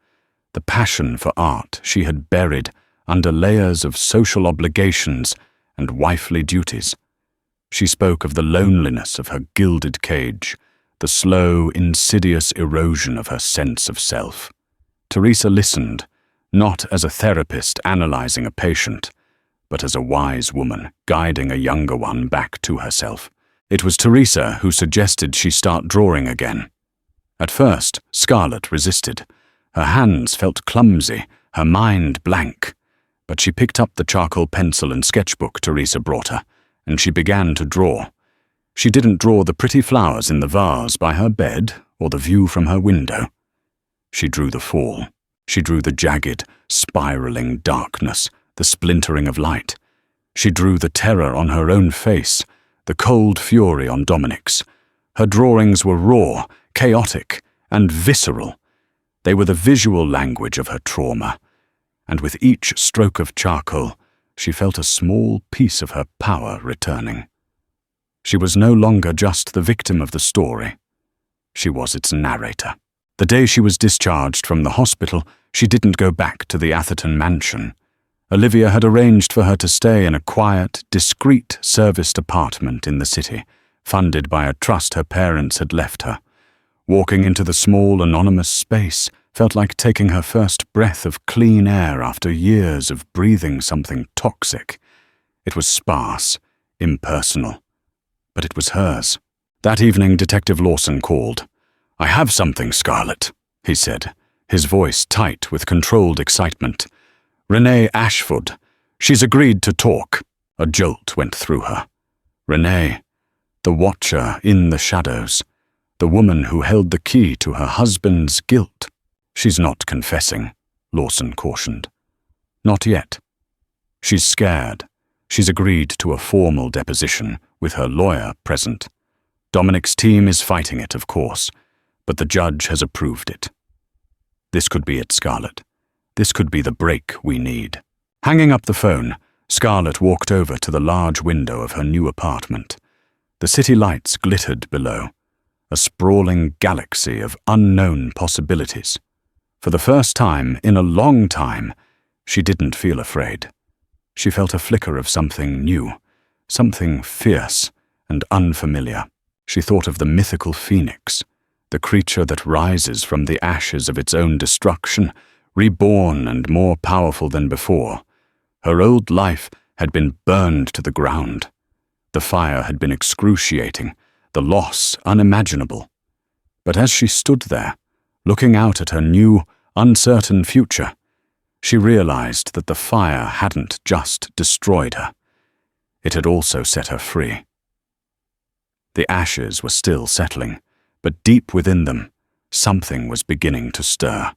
the passion for art she had buried under layers of social obligations and wifely duties. She spoke of the loneliness of her gilded cage, the slow, insidious erosion of her sense of self. Teresa listened, not as a therapist analyzing a patient, but as a wise woman guiding a younger one back to herself. It was Teresa who suggested she start drawing again. At first, Scarlett resisted. Her hands felt clumsy, her mind blank. But she picked up the charcoal pencil and sketchbook Teresa brought her, and she began to draw. She didn't draw the pretty flowers in the vase by her bed or the view from her window. She drew the fall. She drew the jagged, spiraling darkness, the splintering of light. She drew the terror on her own face, the cold fury on Dominic's. Her drawings were raw, chaotic, and visceral. They were the visual language of her trauma, and with each stroke of charcoal, she felt a small piece of her power returning. She was no longer just the victim of the story. She was its narrator. The day she was discharged from the hospital, she didn't go back to the Atherton mansion. Olivia had arranged for her to stay in a quiet, discreet serviced apartment in the city, funded by a trust her parents had left her. Walking into the small, anonymous space felt like taking her first breath of clean air after years of breathing something toxic. It was sparse, impersonal, but it was hers. That evening, Detective Lawson called. "I have something, Scarlett," he said, his voice tight with controlled excitement. "Renee Ashford. She's agreed to talk." A jolt went through her. Renee, the watcher in the shadows, the woman who held the key to her husband's guilt. "She's not confessing," Lawson cautioned. "Not yet. She's scared. She's agreed to a formal deposition, with her lawyer present. Dominic's team is fighting it, of course, but the judge has approved it. This could be it, Scarlett. This could be the break we need." Hanging up the phone, Scarlett walked over to the large window of her new apartment. The city lights glittered below, a sprawling galaxy of unknown possibilities. For the first time in a long time, she didn't feel afraid. She felt a flicker of something new, something fierce and unfamiliar. She thought of the mythical phoenix, the creature that rises from the ashes of its own destruction, reborn and more powerful than before. Her old life had been burned to the ground. The fire had been excruciating, the loss unimaginable. But as she stood there, looking out at her new, uncertain future, she realized that the fire hadn't just destroyed her. It had also set her free. The ashes were still settling, but deep within them, something was beginning to stir.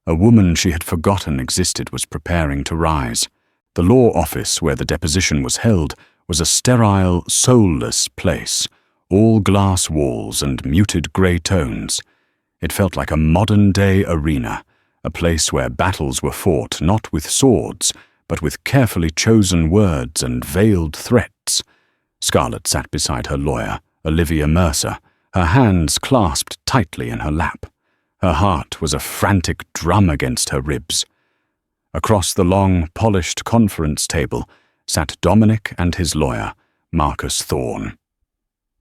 A woman she had forgotten existed was preparing to rise. The law office where the deposition was held was a sterile, soulless place, all glass walls and muted grey tones. It felt like a modern-day arena, a place where battles were fought not with swords, but with carefully chosen words and veiled threats. Scarlett sat beside her lawyer, Olivia Mercer, her hands clasped tightly in her lap. Her heart was a frantic drum against her ribs. Across the long, polished conference table sat Dominic and his lawyer, Marcus Thorne.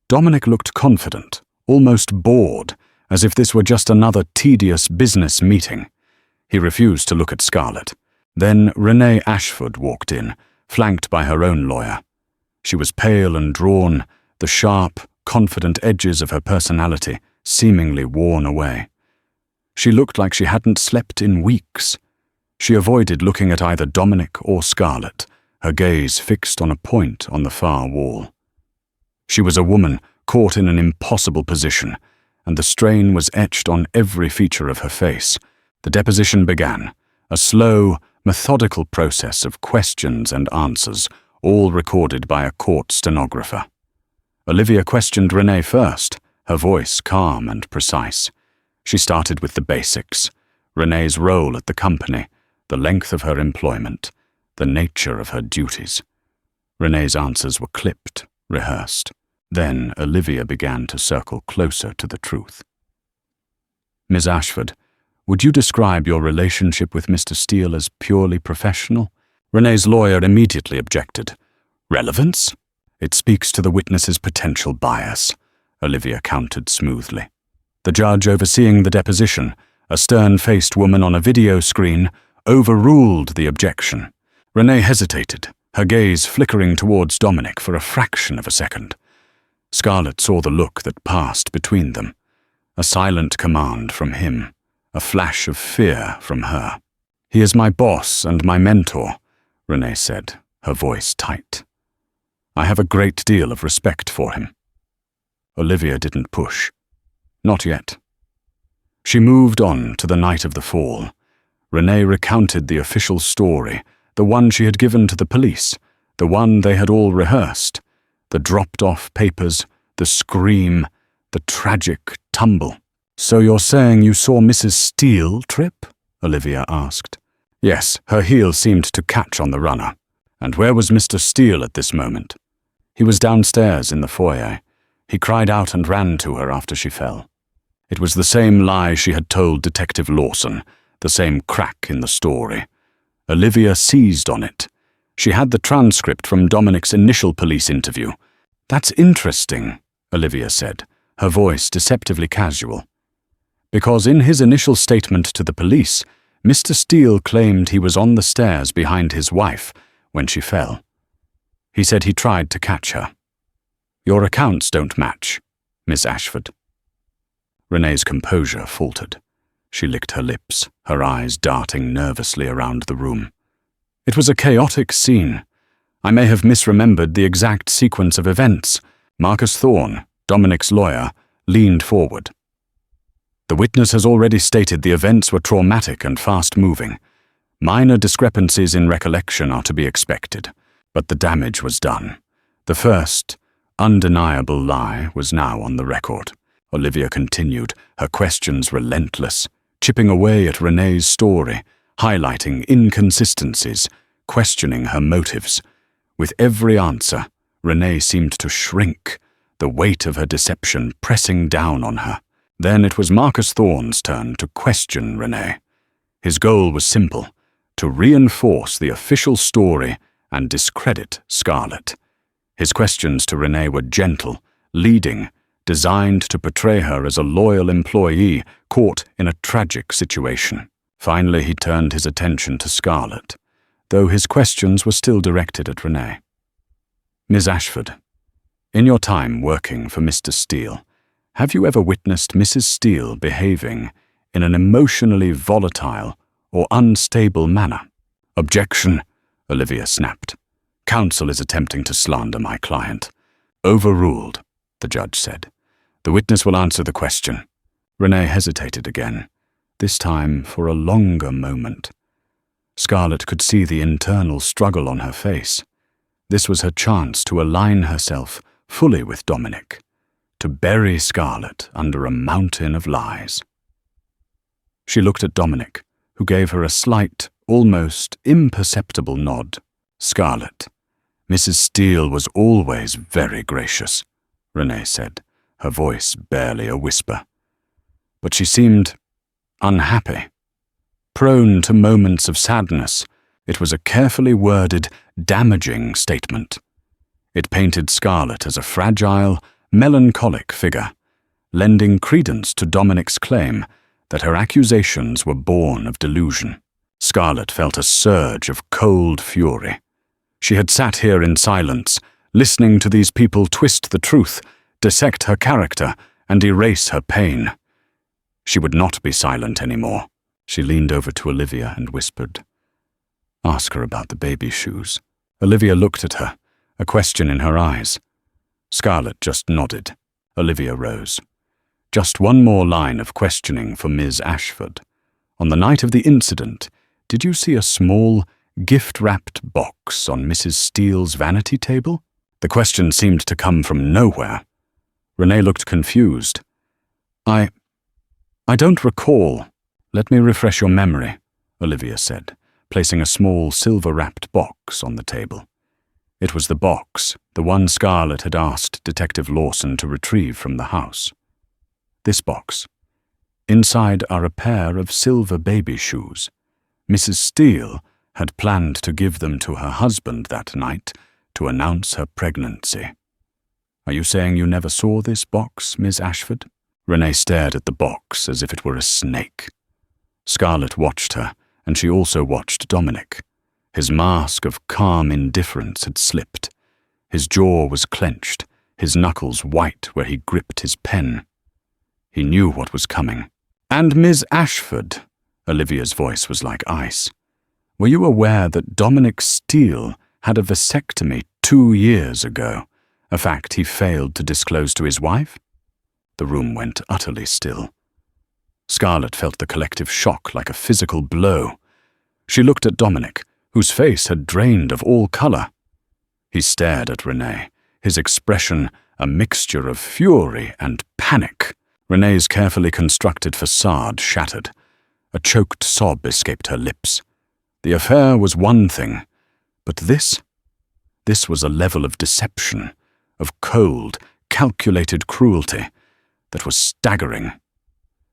Dominic looked confident, almost bored, as if this were just another tedious business meeting. He refused to look at Scarlett. Then Renee Ashford walked in, flanked by her own lawyer. She was pale and drawn, the sharp, confident edges of her personality seemingly worn away. She looked like she hadn't slept in weeks. She avoided looking at either Dominic or Scarlett, her gaze fixed on a point on the far wall. She was a woman caught in an impossible position, and the strain was etched on every feature of her face. The deposition began, a slow, methodical process of questions and answers, all recorded by a court stenographer. Olivia questioned Renee first, her voice calm and precise. She started with the basics: Renee's role at the company, the length of her employment, the nature of her duties. Renee's answers were clipped, rehearsed. Then Olivia began to circle closer to the truth. Ms. Ashford, would you describe your relationship with Mr. Steele as purely professional? Renee's lawyer immediately objected. Relevance? It speaks to the witness's potential bias, Olivia countered smoothly. The judge overseeing the deposition, a stern-faced woman on a video screen, overruled the objection. Renee hesitated, her gaze flickering towards Dominic for a fraction of a second. Scarlett saw the look that passed between them. A silent command from him, a flash of fear from her. He is my boss and my mentor, Renee said, her voice tight. I have a great deal of respect for him. Olivia didn't push. Not yet. She moved on to the night of the fall. Renee recounted the official story, the one she had given to the police, the one they had all rehearsed, the dropped-off papers, the scream, the tragic tumble. So you're saying you saw Mrs. Steele trip? Olivia asked. Yes, her heel seemed to catch on the runner. And where was Mr. Steele at this moment? He was downstairs in the foyer. He cried out and ran to her after she fell. It was the same lie she had told Detective Lawson, the same crack in the story. Olivia seized on it. She had the transcript from Dominic's initial police interview. That's interesting, Olivia said, her voice deceptively casual. Because in his initial statement to the police, Mr. Steele claimed he was on the stairs behind his wife when she fell. He said he tried to catch her. Your accounts don't match, Miss Ashford. Renee's composure faltered. She licked her lips, her eyes darting nervously around the room. It was a chaotic scene. I may have misremembered the exact sequence of events. Marcus Thorne, Dominic's lawyer, leaned forward. The witness has already stated the events were traumatic and fast-moving. Minor discrepancies in recollection are to be expected, but the damage was done. The first, undeniable lie was now on the record. Olivia continued, her questions relentless, chipping away at Renee's story, highlighting inconsistencies, questioning her motives. With every answer, Renee seemed to shrink, the weight of her deception pressing down on her. Then it was Marcus Thorne's turn to question Renee. His goal was simple, to reinforce the official story and discredit Scarlett. His questions to Renee were gentle, leading, designed to portray her as a loyal employee caught in a tragic situation. Finally, he turned his attention to Scarlett, though his questions were still directed at Renee. Ms. Ashford, in your time working for Mr. Steele, have you ever witnessed Mrs. Steele behaving in an emotionally volatile or unstable manner? Objection, Olivia snapped. Counsel is attempting to slander my client. Overruled, the judge said. The witness will answer the question. Renee hesitated again, this time for a longer moment. Scarlett could see the internal struggle on her face. This was her chance to align herself fully with Dominic, to bury Scarlett under a mountain of lies. She looked at Dominic, who gave her a slight, almost imperceptible nod. "Scarlett, Mrs. Steele was always very gracious," Renee said, her voice barely a whisper. But she seemed unhappy, prone to moments of sadness. It was a carefully worded, damaging statement. It painted Scarlett as a fragile, melancholic figure, lending credence to Dominic's claim that her accusations were born of delusion. Scarlett felt a surge of cold fury. She had sat here in silence, listening to these people twist the truth, dissect her character, and erase her pain. She would not be silent anymore. She leaned over to Olivia and whispered, "Ask her about the baby shoes." Olivia looked at her, a question in her eyes. Scarlett just nodded. Olivia rose. Just one more line of questioning for Ms. Ashford. "On the night of the incident, did you see a small, gift-wrapped box on Mrs. Steele's vanity table?" The question seemed to come from nowhere. Renee looked confused. I don't recall." "Let me refresh your memory," Olivia said, placing a small silver-wrapped box on the table. It was the box, the one Scarlett had asked Detective Lawson to retrieve from the house. This box. Inside are a pair of silver baby shoes. Mrs. Steele had planned to give them to her husband that night to announce her pregnancy. "Are you saying you never saw this box, Miss Ashford?" Renee stared at the box as if it were a snake. Scarlett watched her, and she also watched Dominic. His mask of calm indifference had slipped. His jaw was clenched, his knuckles white where he gripped his pen. He knew what was coming. "And Miss Ashford," Olivia's voice was like ice, "were you aware that Dominic Steele had a vasectomy 2 years ago, a fact he failed to disclose to his wife?" The room went utterly still. Scarlett felt the collective shock like a physical blow. She looked at Dominic, whose face had drained of all color. He stared at Renee, his expression a mixture of fury and panic. Renee's carefully constructed facade shattered. A choked sob escaped her lips. The affair was one thing, but this was a level of deception, of cold, calculated cruelty that was staggering.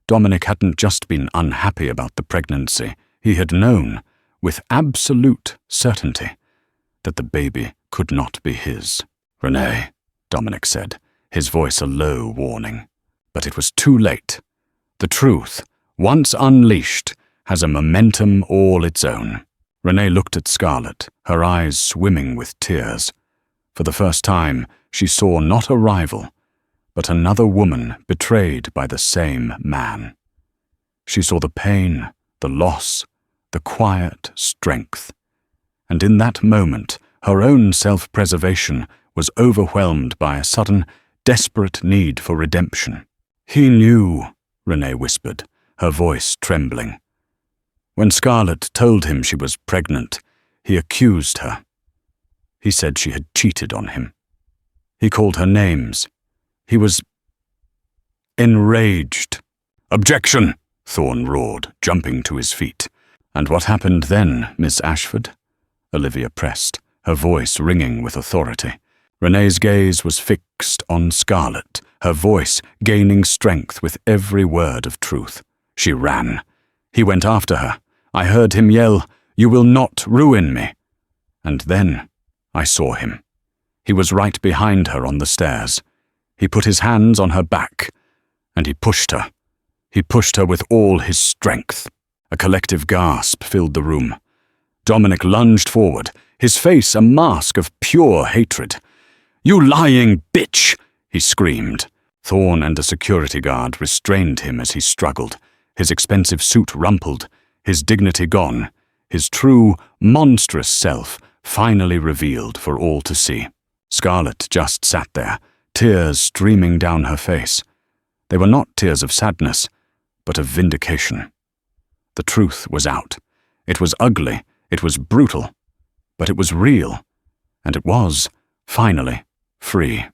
Dominic hadn't just been unhappy about the pregnancy. He had known, with absolute certainty, that the baby could not be his. "Renee," Dominic said, his voice a low warning. But it was too late. The truth, once unleashed, has a momentum all its own. Renee looked at Scarlett, her eyes swimming with tears. For the first time, she saw not a rival, but another woman betrayed by the same man. She saw the pain, the loss, the quiet strength. And in that moment, her own self-preservation was overwhelmed by a sudden, desperate need for redemption. "He knew," Renee whispered, her voice trembling. When Scarlett told him she was pregnant, he accused her. He said she had cheated on him. He called her names. He was enraged. "Objection!" Thorne roared, jumping to his feet. "And what happened then, Miss Ashford?" Olivia pressed, her voice ringing with authority. Renee's gaze was fixed on Scarlett, her voice gaining strength with every word of truth. She ran. He went after her. I heard him yell, "You will not ruin me." And then I saw him. He was right behind her on the stairs. He put his hands on her back, and he pushed her. He pushed her with all his strength. A collective gasp filled the room. Dominic lunged forward, his face a mask of pure hatred. "You lying bitch!" he screamed. Thorne and a security guard restrained him as he struggled, his expensive suit rumpled, his dignity gone, his true, monstrous self finally revealed for all to see. Scarlett just sat there, tears streaming down her face. They were not tears of sadness, but of vindication. The truth was out. It was ugly, it was brutal, but it was real, and it was, finally, free.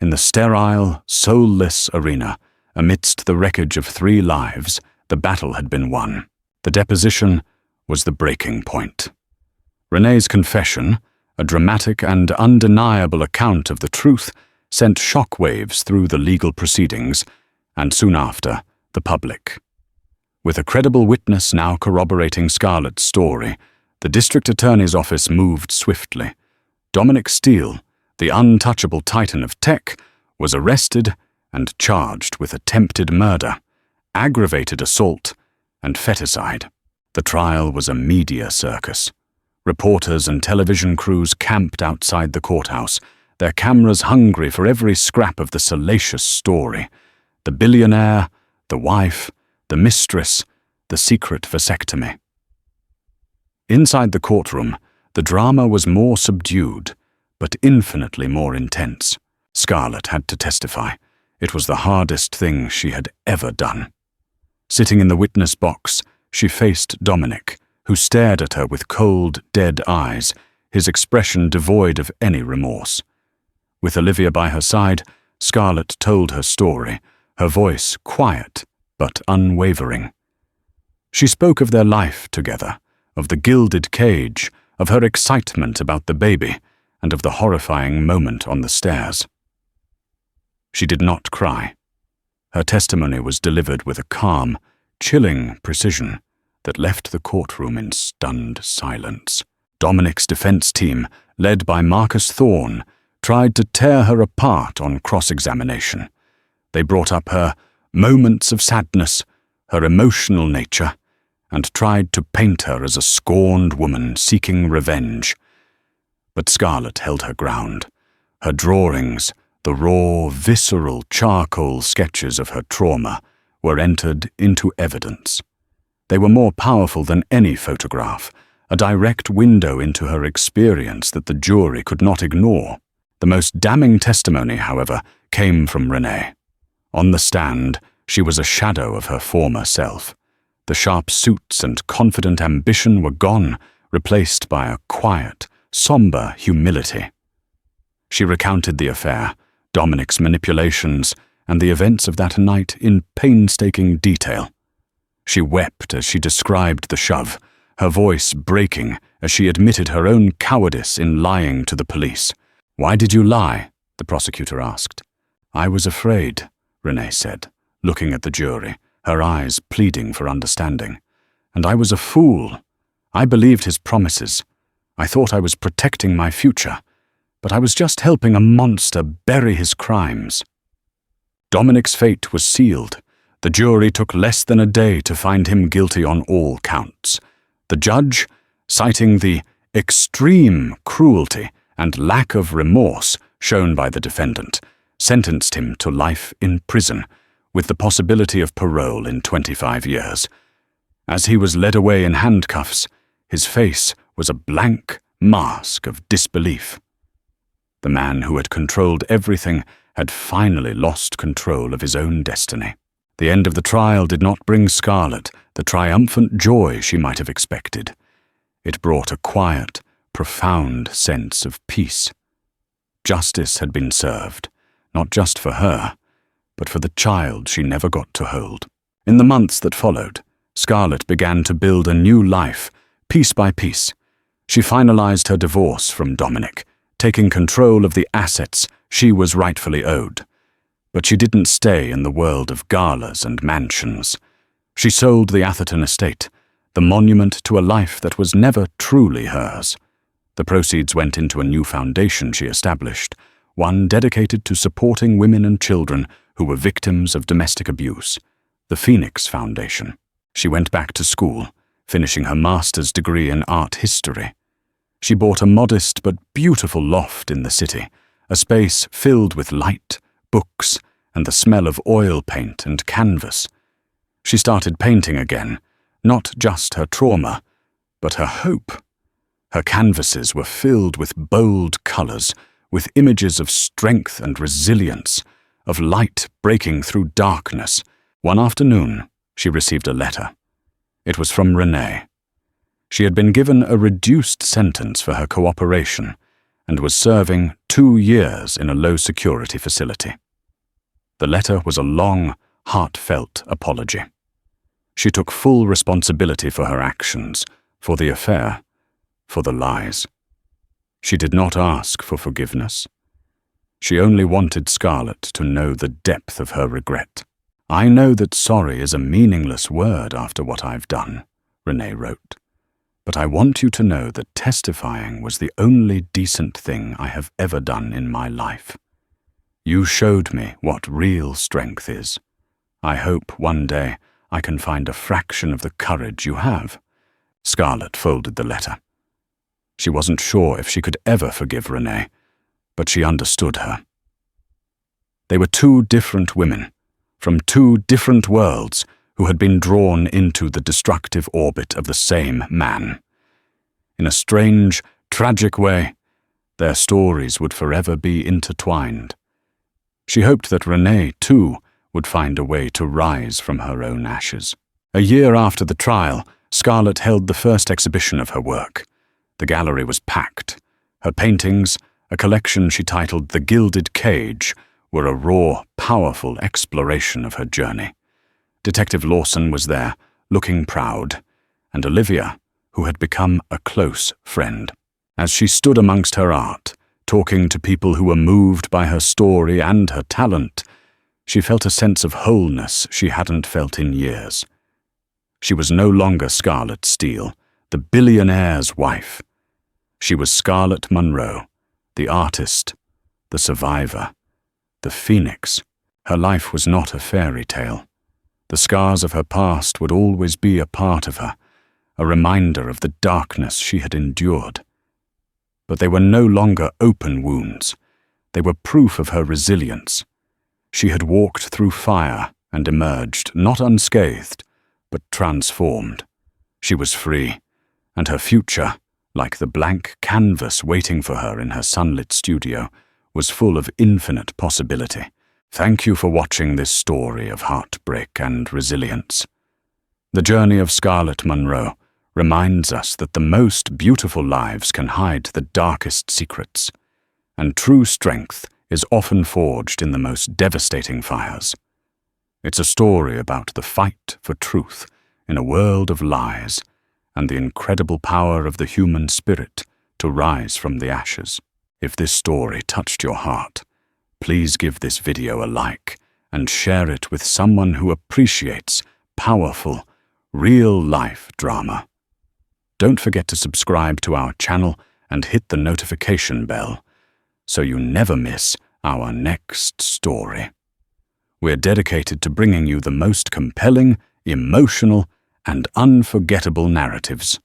In the sterile, soulless arena, amidst the wreckage of 3 lives, the battle had been won. The deposition was the breaking point. Renee's confession, a dramatic and undeniable account of the truth, sent shockwaves through the legal proceedings, and soon after, the public. With a credible witness now corroborating Scarlett's story, the district attorney's office moved swiftly. Dominic Steele, the untouchable titan of tech, was arrested and charged with attempted murder, aggravated assault, and feticide. The trial was a media circus. Reporters and television crews camped outside the courthouse, their cameras hungry for every scrap of the salacious story. The billionaire, the wife, the mistress, the secret vasectomy. Inside the courtroom, the drama was more subdued, but infinitely more intense. Scarlett had to testify. It was the hardest thing she had ever done. Sitting in the witness box, she faced Dominic, who stared at her with cold, dead eyes, his expression devoid of any remorse. With Olivia by her side, Scarlett told her story, her voice quiet but unwavering. She spoke of their life together, of the gilded cage, of her excitement about the baby, and of the horrifying moment on the stairs. She did not cry. Her testimony was delivered with a calm, chilling precision that left the courtroom in stunned silence. Dominic's defense team, led by Marcus Thorne, tried to tear her apart on cross-examination. They brought up her moments of sadness, her emotional nature, and tried to paint her as a scorned woman seeking revenge. But Scarlett held her ground. Her drawings, the raw, visceral charcoal sketches of her trauma, were entered into evidence. They were more powerful than any photograph, a direct window into her experience that the jury could not ignore. The most damning testimony, however, came from Renee. On the stand, she was a shadow of her former self. The sharp suits and confident ambition were gone, replaced by a quiet, somber humility. She recounted the affair, Dominic's manipulations, and the events of that night in painstaking detail. She wept as she described the shove, her voice breaking as she admitted her own cowardice in lying to the police. "Why did you lie?" the prosecutor asked. "I was afraid," Renee said, looking at the jury, her eyes pleading for understanding. "And I was a fool. I believed his promises. I thought I was protecting my future, but I was just helping a monster bury his crimes." Dominic's fate was sealed. The jury took less than a day to find him guilty on all counts. The judge, citing the extreme cruelty and lack of remorse shown by the defendant, sentenced him to life in prison, with the possibility of parole in 25 years. As he was led away in handcuffs, his face was a blank mask of disbelief. The man who had controlled everything had finally lost control of his own destiny. The end of the trial did not bring Scarlett the triumphant joy she might have expected. It brought a quiet, profound sense of peace. Justice had been served, not just for her, but for the child she never got to hold. In the months that followed, Scarlett began to build a new life, piece by piece. She finalized her divorce from Dominic, taking control of the assets she was rightfully owed. But she didn't stay in the world of galas and mansions. She sold the Atherton estate, the monument to a life that was never truly hers. The proceeds went into a new foundation she established, one dedicated to supporting women and children who were victims of domestic abuse, the Phoenix Foundation. She went back to school, finishing her master's degree in art history. She bought a modest but beautiful loft in the city, a space filled with light, books, and the smell of oil paint and canvas. She started painting again, not just her trauma, but her hope. Her canvases were filled with bold colors, with images of strength and resilience, of light breaking through darkness. One afternoon, she received a letter. It was from Renee. She had been given a reduced sentence for her cooperation and was serving 2 years in a low-security facility. The letter was a long, heartfelt apology. She took full responsibility for her actions, for the affair, for the lies. She did not ask for forgiveness. She only wanted Scarlett to know the depth of her regret. "I know that sorry is a meaningless word after what I've done," Renee wrote. "But I want you to know that testifying was the only decent thing I have ever done in my life. You showed me what real strength is. I hope one day I can find a fraction of the courage you have." Scarlett folded the letter. She wasn't sure if she could ever forgive Renee, but she understood her. They were two different women, from two different worlds, who had been drawn into the destructive orbit of the same man. In a strange, tragic way, their stories would forever be intertwined. She hoped that Renee, too, would find a way to rise from her own ashes. A year after the trial, Scarlett held the first exhibition of her work. The gallery was packed. Her paintings, a collection she titled The Gilded Cage, were a raw, powerful exploration of her journey. Detective Lawson was there, looking proud, and Olivia, who had become a close friend. As she stood amongst her art, talking to people who were moved by her story and her talent, she felt a sense of wholeness she hadn't felt in years. She was no longer Scarlett Steele, the billionaire's wife. She was Scarlett Munro, the artist, the survivor, the phoenix. Her life was not a fairy tale. The scars of her past would always be a part of her, a reminder of the darkness she had endured. But they were no longer open wounds. They were proof of her resilience. She had walked through fire and emerged, not unscathed, but transformed. She was free, and her future, like the blank canvas waiting for her in her sunlit studio, was full of infinite possibility. Thank you for watching this story of heartbreak and resilience. The journey of Scarlett Munro reminds us that the most beautiful lives can hide the darkest secrets, and true strength is often forged in the most devastating fires. It's a story about the fight for truth in a world of lies, and the incredible power of the human spirit to rise from the ashes. If this story touched your heart, please give this video a like and share it with someone who appreciates powerful, real-life drama. Don't forget to subscribe to our channel and hit the notification bell so you never miss our next story. We're dedicated to bringing you the most compelling, emotional, and unforgettable narratives.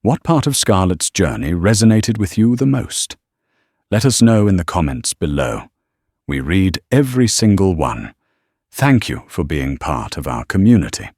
What part of Scarlett's journey resonated with you the most? Let us know in the comments below. We read every single one. Thank you for being part of our community.